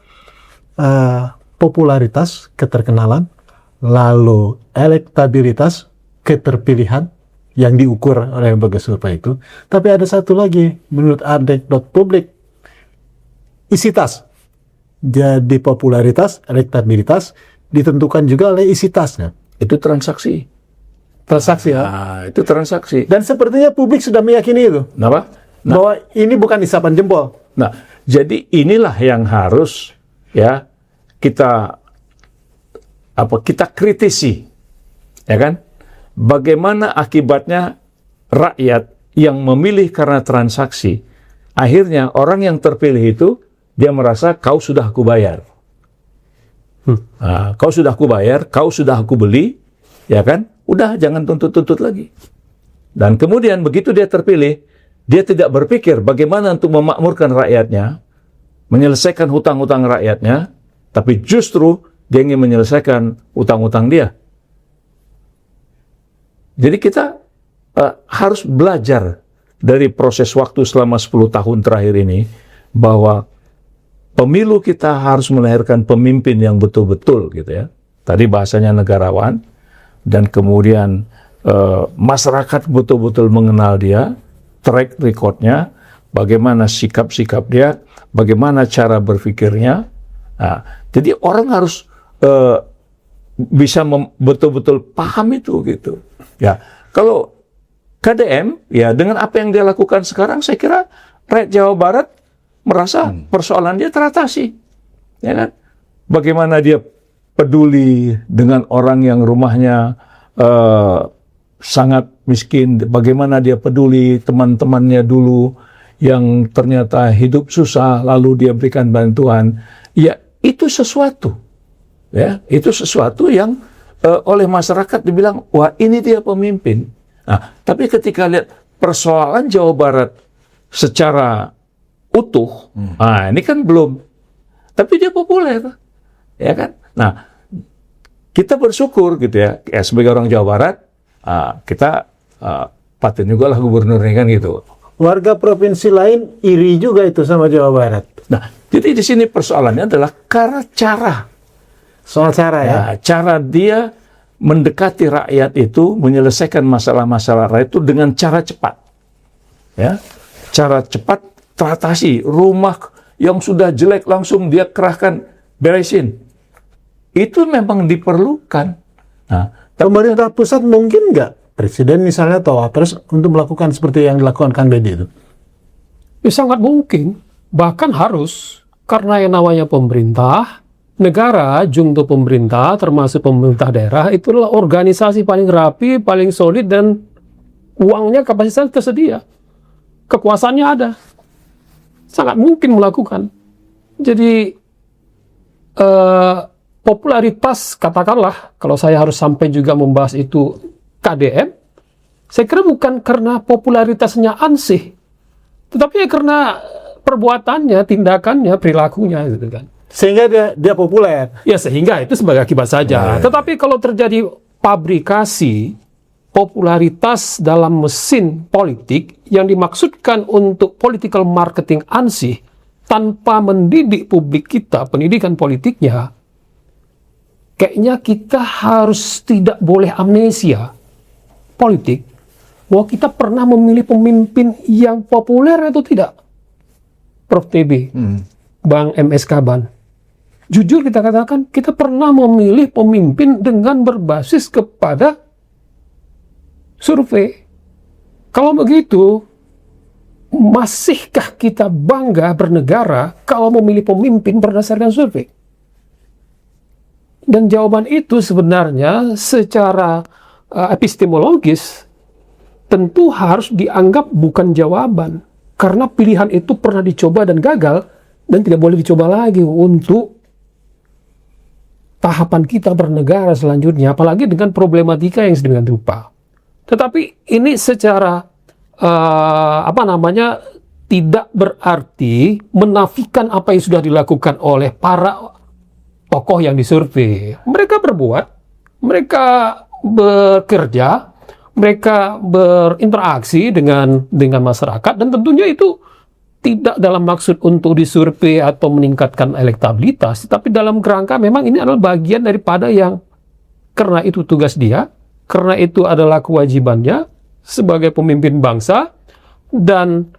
popularitas, keterkenalan, lalu elektabilitas, keterpilihan yang diukur oleh lembaga survei itu. Tapi ada satu lagi, menurut anekdot publik, isi tas. Jadi popularitas, elektabilitas ditentukan juga oleh isi tasnya. Itu transaksi. Transaksi ya. Itu transaksi. Dan sepertinya publik sudah meyakini itu. Kenapa? Bahwa ini bukan isapan jempol. Nah, jadi inilah yang harus ya kita kritisi, ya kan? Bagaimana akibatnya rakyat yang memilih karena transaksi, akhirnya orang yang terpilih itu dia merasa kau sudah aku bayar, kau sudah aku bayar, kau sudah aku beli, ya kan? Udah jangan tuntut-tuntut lagi. Dan kemudian begitu dia terpilih, dia tidak berpikir bagaimana untuk memakmurkan rakyatnya, menyelesaikan hutang-hutang rakyatnya, tapi justru dia ingin menyelesaikan hutang-hutang dia. Jadi kita harus belajar dari proses waktu selama 10 tahun terakhir ini, bahwa pemilu kita harus melahirkan pemimpin yang betul-betul gitu ya. Tadi bahasanya negarawan, dan kemudian masyarakat betul-betul mengenal dia, track recordnya, bagaimana sikap-sikap dia, bagaimana cara berpikirnya. Jadi orang harus bisa betul-betul paham itu gitu. Ya, kalau KDM ya dengan apa yang dia lakukan sekarang, saya kira rakyat Jawa Barat merasa persoalan dia teratasi, ya kan? Bagaimana dia peduli dengan orang yang rumahnya sangat miskin, bagaimana dia peduli teman-temannya dulu yang ternyata hidup susah, lalu dia berikan bantuan. Ya, itu sesuatu, ya, itu sesuatu yang oleh masyarakat dibilang, wah ini dia pemimpin. Nah, tapi ketika lihat persoalan Jawa Barat secara utuh, nah ini kan belum. Tapi dia populer, ya kan? Nah, kita bersyukur gitu ya, sebagai orang Jawa Barat, kita paten juga lah gubernurnya kan gitu. Warga provinsi lain iri juga itu sama Jawa Barat. Nah, jadi di sini persoalannya adalah karena cara. Soal cara ya. Ya, cara dia mendekati rakyat itu, menyelesaikan masalah-masalah rakyat itu dengan cara cepat. Ya, cara cepat teratasi. Rumah yang sudah jelek langsung dia kerahkan, beresin. Itu memang diperlukan. Nah, Pemerintah pusat mungkin nggak, Presiden misalnya atau Wapres, untuk melakukan seperti yang dilakukan Kang Deddy itu? Ya, sangat mungkin, bahkan harus, karena yang namanya pemerintah, negara, jungto pemerintah, termasuk pemerintah daerah, itu adalah organisasi paling rapi, paling solid, dan uangnya, kapasitas tersedia. Kekuasaannya ada. Sangat mungkin melakukan. Jadi, popularitas, katakanlah, kalau saya harus sampai juga membahas itu KDM, saya kira bukan karena popularitasnya ansih, tetapi ya karena perbuatannya, tindakannya, perilakunya, gitu kan. Sehingga dia populer. Ya, sehingga itu sebagai akibat saja. Tetapi kalau terjadi pabrikasi popularitas dalam mesin politik yang dimaksudkan untuk political marketing ansih tanpa mendidik publik kita, pendidikan politiknya, kayaknya kita harus tidak boleh amnesia politik bahwa kita pernah memilih pemimpin yang populer atau tidak. Prof. TB, Bang MS Kaban. Jujur kita katakan, kita pernah memilih pemimpin dengan berbasis kepada survei. Kalau begitu, masihkah kita bangga bernegara kalau memilih pemimpin berdasarkan survei? Dan jawaban itu sebenarnya secara epistemologis tentu harus dianggap bukan jawaban. Karena pilihan itu pernah dicoba dan gagal, dan tidak boleh dicoba lagi untuk tahapan kita bernegara selanjutnya, apalagi dengan problematika yang sedemikian rupa. Tetapi ini secara tidak berarti menafikan apa yang sudah dilakukan oleh para tokoh yang disurvei. Mereka berbuat, mereka bekerja, mereka berinteraksi dengan masyarakat, dan tentunya itu tidak dalam maksud untuk disurvei atau meningkatkan elektabilitas, tapi dalam kerangka memang ini adalah bagian daripada yang, karena itu tugas dia, karena itu adalah kewajibannya sebagai pemimpin bangsa, dan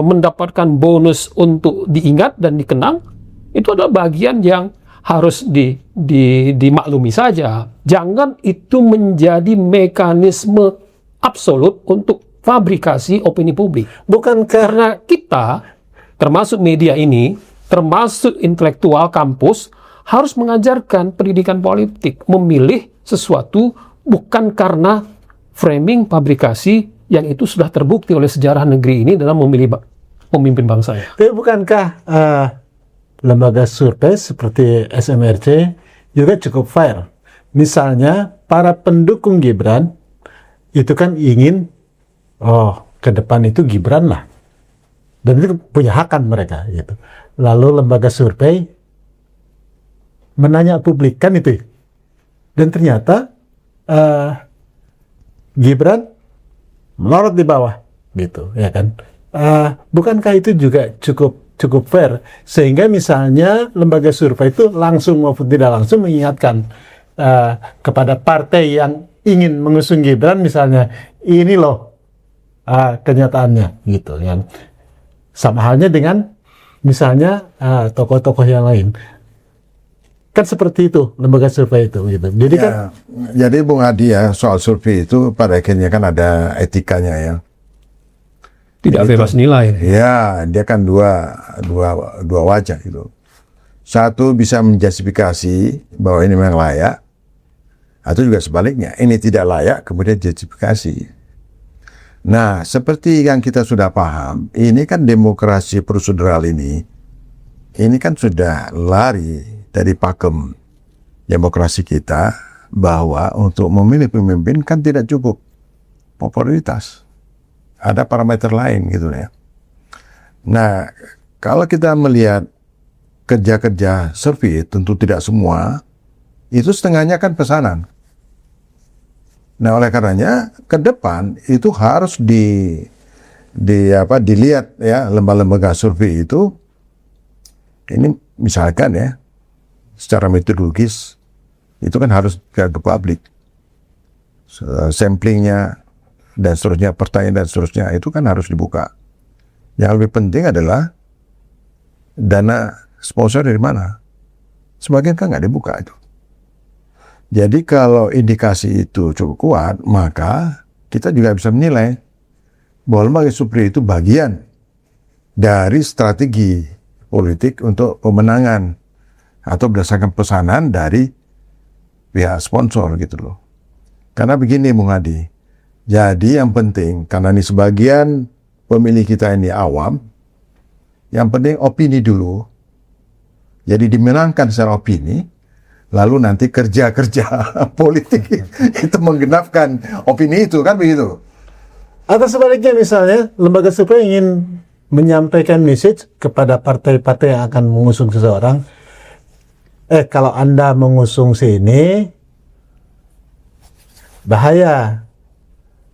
mendapatkan bonus untuk diingat dan dikenang, itu adalah bagian yang harus dimaklumi saja. Jangan itu menjadi mekanisme absolut untuk fabrikasi opini publik. Bukan karena kita, termasuk media ini, termasuk intelektual kampus, harus mengajarkan pendidikan politik, memilih sesuatu bukan karena framing fabrikasi yang itu sudah terbukti oleh sejarah negeri ini dalam memilih pemimpin bangsanya. Tapi bukankah lembaga survei seperti SMRC juga cukup fair? Misalnya para pendukung Gibran itu kan ingin ke depan itu Gibran lah, dan itu punya hak kan mereka gitu. Lalu lembaga survei menanya publik kan itu, dan ternyata Gibran melorot di bawah gitu, ya kan? Bukankah itu juga cukup fair, sehingga misalnya lembaga survei itu langsung maupun tidak langsung mengingatkan kepada partai yang ingin mengusung Gibran, misalnya ini loh kenyataannya gitu, yang sama halnya dengan misalnya tokoh-tokoh yang lain, kan seperti itu lembaga survei itu gitu. Jadi kan, jadi Bung Adi ya, soal survei itu pada akhirnya kan ada etikanya ya. Tidak bebas nilai. Ya, dia kan dua wajah itu. Satu bisa menjustifikasi bahwa ini memang layak, atau juga sebaliknya, ini tidak layak kemudian justifikasi. Nah, seperti yang kita sudah paham, ini kan demokrasi prosedural ini kan sudah lari dari pakem demokrasi kita bahwa untuk memilih pemimpin kan tidak cukup popularitas. Ada parameter lain gitu ya. Nah, kalau kita melihat kerja-kerja survei, tentu tidak semua, itu setengahnya kan pesanan. Nah, oleh karenanya ke depan itu harus dilihat ya, lembaga-lembaga survei itu, ini misalkan ya, secara metodologis itu kan harus ke publik. Samplingnya dan seterusnya, pertanyaan dan seterusnya itu kan harus dibuka. Yang lebih penting adalah dana sponsor dari mana. Sebagian kan nggak dibuka itu. Jadi kalau indikasi itu cukup kuat, maka kita juga bisa menilai bahwa lembaga survei itu bagian dari strategi politik untuk pemenangan atau berdasarkan pesanan dari pihak sponsor gitu loh. Karena begini Bung Adi, jadi yang penting, karena ini sebagian pemilih kita ini awam, yang penting opini dulu. Jadi dimenangkan secara opini, lalu nanti kerja-kerja politik itu menggenapkan opini itu, kan begitu. Atau sebaliknya misalnya, lembaga survei ingin menyampaikan message kepada partai-partai yang akan mengusung seseorang, kalau Anda mengusung sini, bahaya.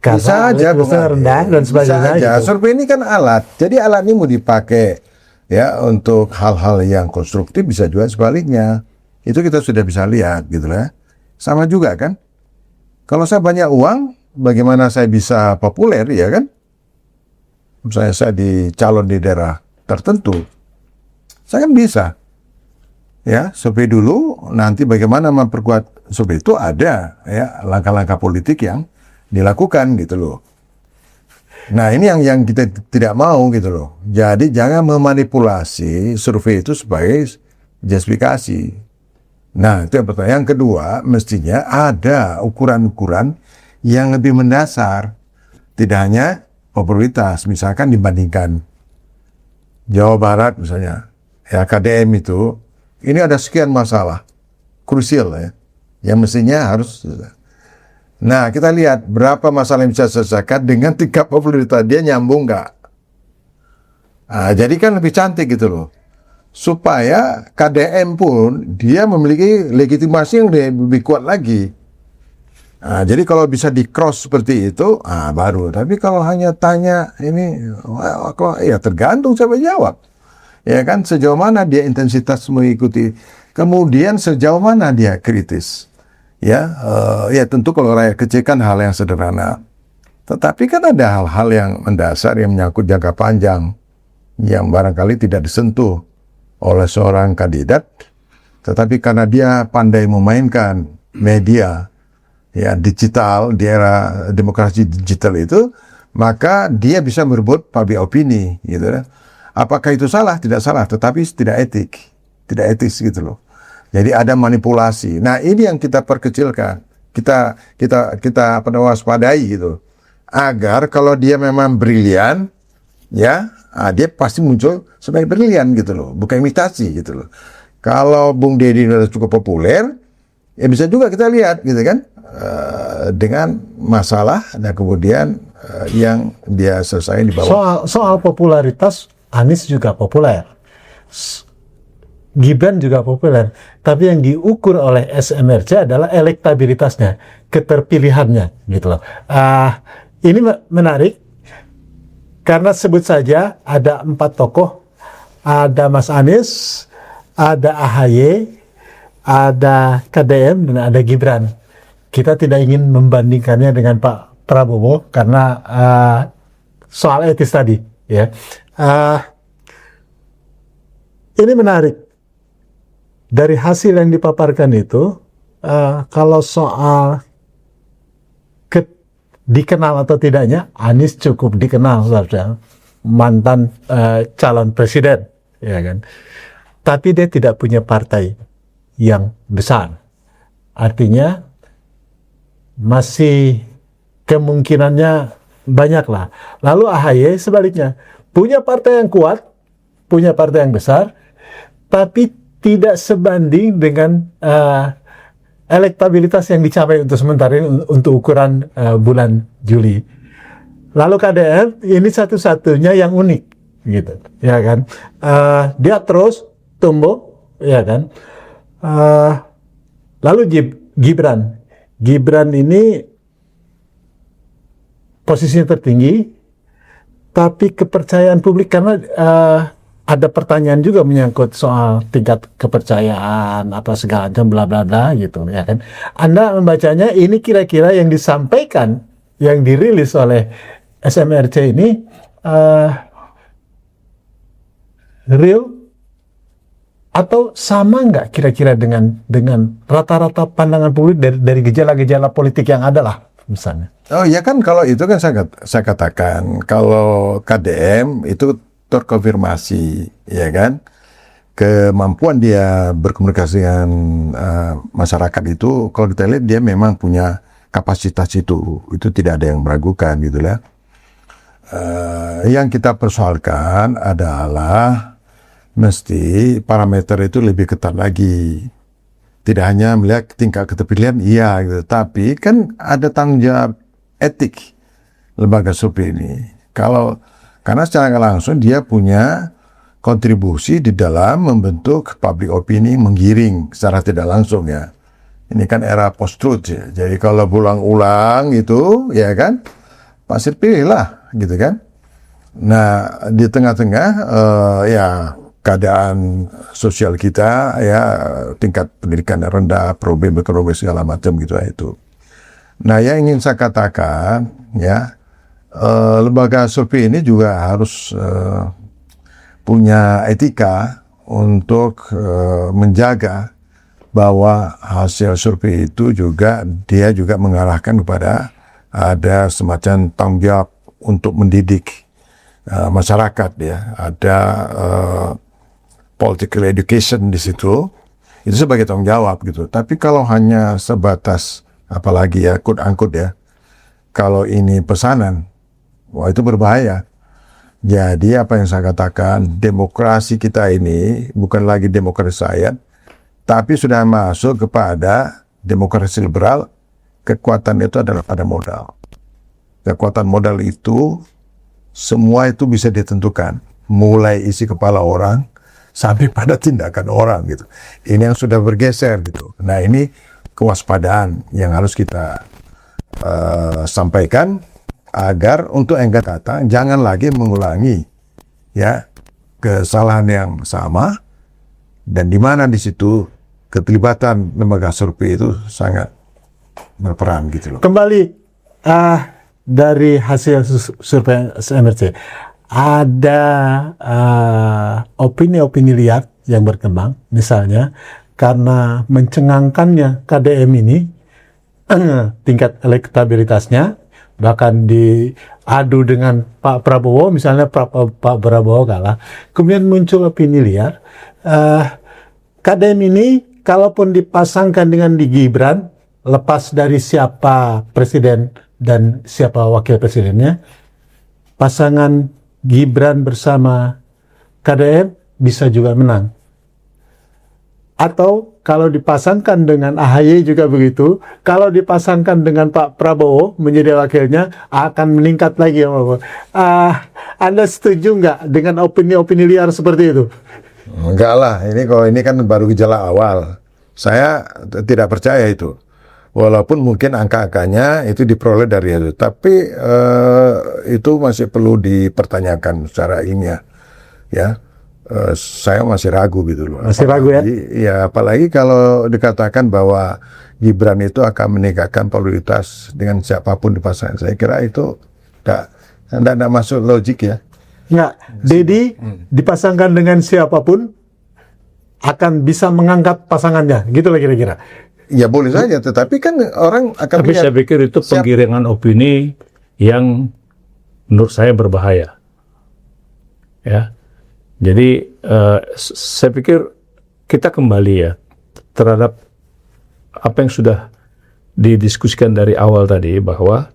Bisa aja, rendah dan sebagainya. Bisa aja. Gitu. Survei ini kan alat. Jadi alat ini mau dipakai ya untuk hal-hal yang konstruktif, bisa juga sebaliknya. Itu kita sudah bisa lihat gitu ya. Sama juga kan. Kalau saya banyak uang, bagaimana saya bisa populer ya kan? Misalnya saya calon di daerah tertentu, saya kan bisa. Ya, survei dulu, nanti bagaimana memperkuat survei itu ada ya langkah-langkah politik yang dilakukan gitu loh. Nah, ini yang kita tidak mau gitu loh. Jadi jangan memanipulasi survei itu sebagai justifikasi. Nah, itu yang pertama. Yang kedua, mestinya ada ukuran-ukuran yang lebih mendasar. Tidak hanya popularitas, misalkan dibandingkan Jawa Barat misalnya, ya KDM itu, ini ada sekian masalah krusial ya, yang mestinya harus. Nah, kita lihat berapa masalah yang bisa diselesaikan dengan tingkat popularitas dia nyambung nggak? Nah, jadi kan lebih cantik gitu loh. Supaya KDM pun dia memiliki legitimasi yang lebih kuat lagi. Nah, jadi kalau bisa di-cross seperti itu, baru. Tapi kalau hanya tanya ini, ya tergantung siapa jawab. Ya kan, sejauh mana dia intensitas mengikuti, kemudian sejauh mana dia kritis. Ya tentu kalau rakyat kecil kan hal yang sederhana. Tetapi kan ada hal-hal yang mendasar yang menyangkut jangka panjang, yang barangkali tidak disentuh oleh seorang kandidat, tetapi karena dia pandai memainkan media, ya digital, di era demokrasi digital itu, maka dia bisa merebut public opini, gitu ya. Apakah itu salah? Tidak salah, tetapi tidak etis gitu loh. Jadi ada manipulasi. Nah, ini yang kita perkecilkan, kita waspadai gitu, agar kalau dia memang brilian, ya, dia pasti muncul sebagai brilian gitu loh, bukan imitasi gitu loh. Kalau Bung Deddy sudah cukup populer, ya bisa juga kita lihat gitu kan, dengan masalah dan kemudian yang dia selesai di bawah. Soal popularitas, Anies juga populer, Gibran juga populer, tapi yang diukur oleh SMRC adalah elektabilitasnya, keterpilihannya, gitu loh. Ini menarik karena sebut saja ada 4 tokoh, ada Mas Anies, ada AHY, ada KDM, dan ada Gibran. Kita tidak ingin membandingkannya dengan Pak Prabowo karena soal etis tadi, ya. Ini menarik. Dari hasil yang dipaparkan itu, kalau soal dikenal atau tidaknya, Anies cukup dikenal, saudara, mantan calon presiden, ya kan. Tapi dia tidak punya partai yang besar. Artinya masih kemungkinannya banyak lah. Lalu AHY sebaliknya, punya partai yang kuat, punya partai yang besar, tapi tidak sebanding dengan elektabilitas yang dicapai untuk sementara ini untuk ukuran bulan Juli. Lalu KDR ini satu-satunya yang unik, gitu, ya kan? Dia terus tumbuh, ya kan? Lalu Gibran ini posisinya tertinggi, tapi kepercayaan publik karena ada pertanyaan juga menyangkut soal tingkat kepercayaan apa segala macam bla bla bla gitu, ya kan? Anda membacanya ini kira-kira yang disampaikan, yang dirilis oleh SMRC ini real atau sama nggak kira-kira dengan rata-rata pandangan publik dari gejala-gejala politik yang ada lah misalnya? Oh ya kan, kalau itu kan saya katakan kalau KDM itu terkonfirmasi, ya kan, kemampuan dia berkomunikasi dengan masyarakat itu, kalau kita lihat dia memang punya kapasitas itu tidak ada yang meragukan gitu lah. Yang kita persoalkan adalah mesti parameter itu lebih ketat lagi. Tidak hanya melihat tingkat keterpilihan, iya gitu, tapi kan ada tanggung jawab etik lembaga survei ini. Karena secara langsung dia punya kontribusi di dalam membentuk public opinion, menggiring secara tidak langsung ya. Ini kan era post-truth ya. Jadi kalau berulang-ulang itu, ya kan, pasti pilih lah, gitu kan. Nah, di tengah-tengah ya keadaan sosial kita ya, tingkat pendidikan rendah, problem ekonomi segala macam gitu itu. Nah, yang ingin saya katakan ya, lembaga survei ini juga harus punya etika untuk menjaga bahwa hasil survei itu dia juga mengarahkan kepada ada semacam tanggung jawab untuk mendidik masyarakat ya, ada political education di situ, itu sebagai tanggung jawab gitu. Tapi kalau hanya sebatas apalagi ya quote unquote ya, kalau ini pesanan, wah itu berbahaya. Jadi apa yang saya katakan, demokrasi kita ini bukan lagi demokrasi rakyat, tapi sudah masuk kepada demokrasi liberal. Kekuatan itu adalah pada modal. Kekuatan modal itu semua itu bisa ditentukan, mulai isi kepala orang sampai pada tindakan orang gitu. Ini yang sudah bergeser gitu. Nah, ini kewaspadaan yang harus kita sampaikan agar untuk yang akan datang jangan lagi mengulangi ya kesalahan yang sama, dan di mana di situ keterlibatan lembaga survei itu sangat berperan gitu loh. Kembali dari hasil survei SMRC, ada opini-opini liar yang berkembang, misalnya karena mencengangkannya KDM ini tingkat elektabilitasnya bahkan diadu dengan Pak Prabowo, misalnya Pak Prabowo kalah, kemudian muncul opini liar, KDM ini kalaupun dipasangkan dengan di Gibran, lepas dari siapa presiden dan siapa wakil presidennya, pasangan Gibran bersama KDM bisa juga menang. Atau kalau dipasangkan dengan AHY juga begitu, kalau dipasangkan dengan Pak Prabowo menjadi wakilnya akan meningkat lagi. Anda setuju nggak dengan opini-opini liar seperti itu? Enggak lah, ini kan baru gejala awal. Saya tidak percaya itu. Walaupun mungkin angka-angkanya itu diperoleh dari itu, tapi itu masih perlu dipertanyakan secara ilmiah, ya. Saya masih ragu gitu loh. Masih ragu ya? Ya, apalagi kalau dikatakan bahwa Gibran itu akan meningkatkan popularitas dengan siapapun di pasangan. Saya kira itu tidak masuk logik ya. Nggak, Dedi dipasangkan dengan siapapun akan bisa mengangkat pasangannya, gitu lah kira-kira. Ya boleh saja, tetapi kan orang akan Tapi lihat. saya pikir itu penggiringan opini yang menurut saya berbahaya. Ya, jadi saya pikir kita kembali ya terhadap apa yang sudah didiskusikan dari awal tadi, bahwa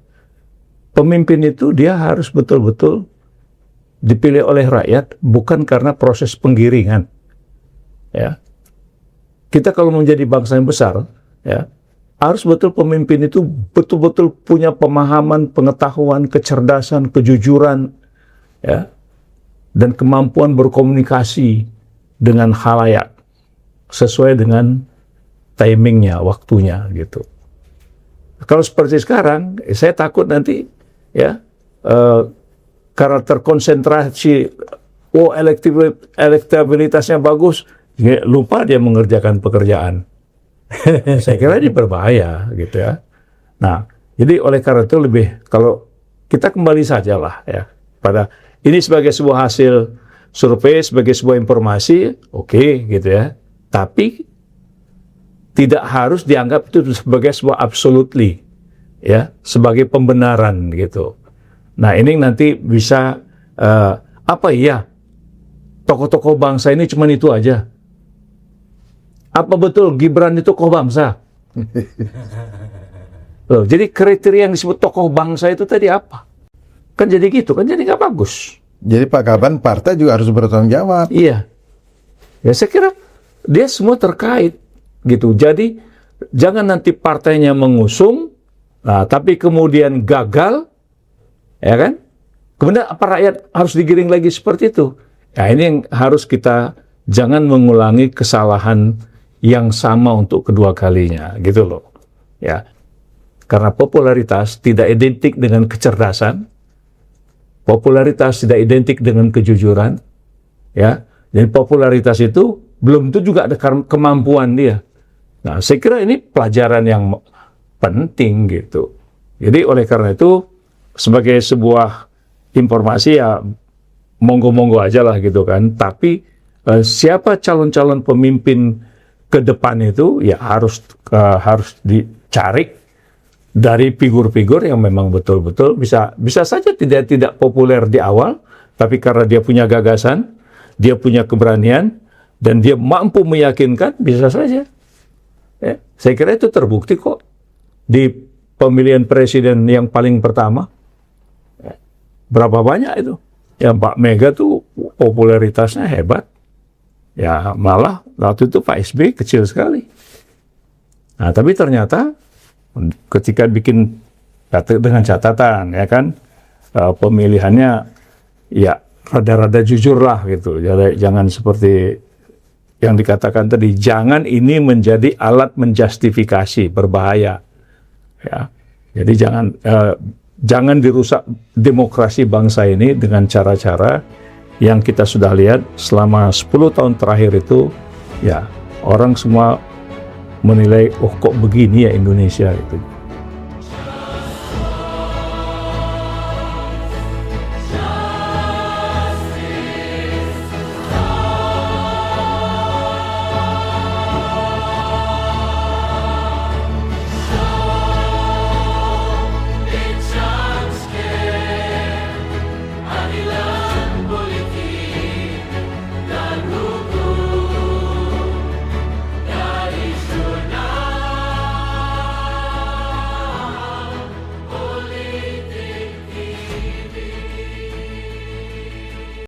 pemimpin itu dia harus betul-betul dipilih oleh rakyat, bukan karena proses penggiringan. Ya, kita kalau menjadi bangsa yang besar, ya, harus betul pemimpin itu betul-betul punya pemahaman, pengetahuan, kecerdasan, kejujuran, ya, dan kemampuan berkomunikasi dengan khalayak sesuai dengan timingnya, waktunya gitu. Kalau seperti sekarang, saya takut nanti ya karena terkonsentrasi, elektabilitasnya bagus, lupa dia mengerjakan pekerjaan. Saya kira ini berbahaya gitu ya. Nah, jadi oleh karena itu kalau kita kembali sajalah ya pada ini sebagai sebuah hasil survei, sebagai sebuah informasi, oke, gitu ya. Tapi tidak harus dianggap itu sebagai sebuah absolutely, ya, sebagai pembenaran gitu. Nah, ini nanti bisa apa ya? Tokoh-tokoh bangsa ini cuma itu aja. Apa betul Gibran itu tokoh bangsa? Loh, jadi kriteria yang disebut tokoh bangsa itu tadi apa? Kan jadi gitu, kan jadi nggak bagus. Jadi Pak Kaban, partai juga harus bertanggung jawab. Iya. Ya saya kira dia semua terkait gitu. Jadi jangan nanti partainya mengusung, nah, tapi kemudian gagal, ya kan? Kemudian apa rakyat harus digiring lagi seperti itu? Ya ini yang harus kita jangan mengulangi kesalahan yang sama untuk kedua kalinya, gitu loh. Ya, karena popularitas tidak identik dengan kecerdasan, popularitas tidak identik dengan kejujuran, ya. Dan popularitas itu belum tentu juga ada kemampuan dia. Nah, saya kira ini pelajaran yang penting gitu. Jadi oleh karena itu sebagai sebuah informasi ya monggo-monggo aja lah gitu kan. Tapi siapa calon-calon pemimpin ke depan itu ya harus dicari dari figur-figur yang memang betul-betul bisa saja tidak populer di awal, tapi karena dia punya gagasan, dia punya keberanian, dan dia mampu meyakinkan, bisa saja. Ya, saya kira itu terbukti kok di pemilihan presiden yang paling pertama. Ya, berapa banyak itu? Ya Pak Mega tuh popularitasnya hebat. Ya malah waktu itu Pak SBY kecil sekali. Nah tapi ternyata ketika bikin dengan catatan ya kan pemilihannya ya rada-rada jujur lah gitu. Jadi jangan seperti yang dikatakan tadi, jangan ini menjadi alat menjustifikasi, berbahaya. Ya, jadi jangan dirusak demokrasi bangsa ini dengan cara-cara yang kita sudah lihat selama 10 tahun terakhir itu, ya orang semua menilai, oh kok begini ya Indonesia gitu.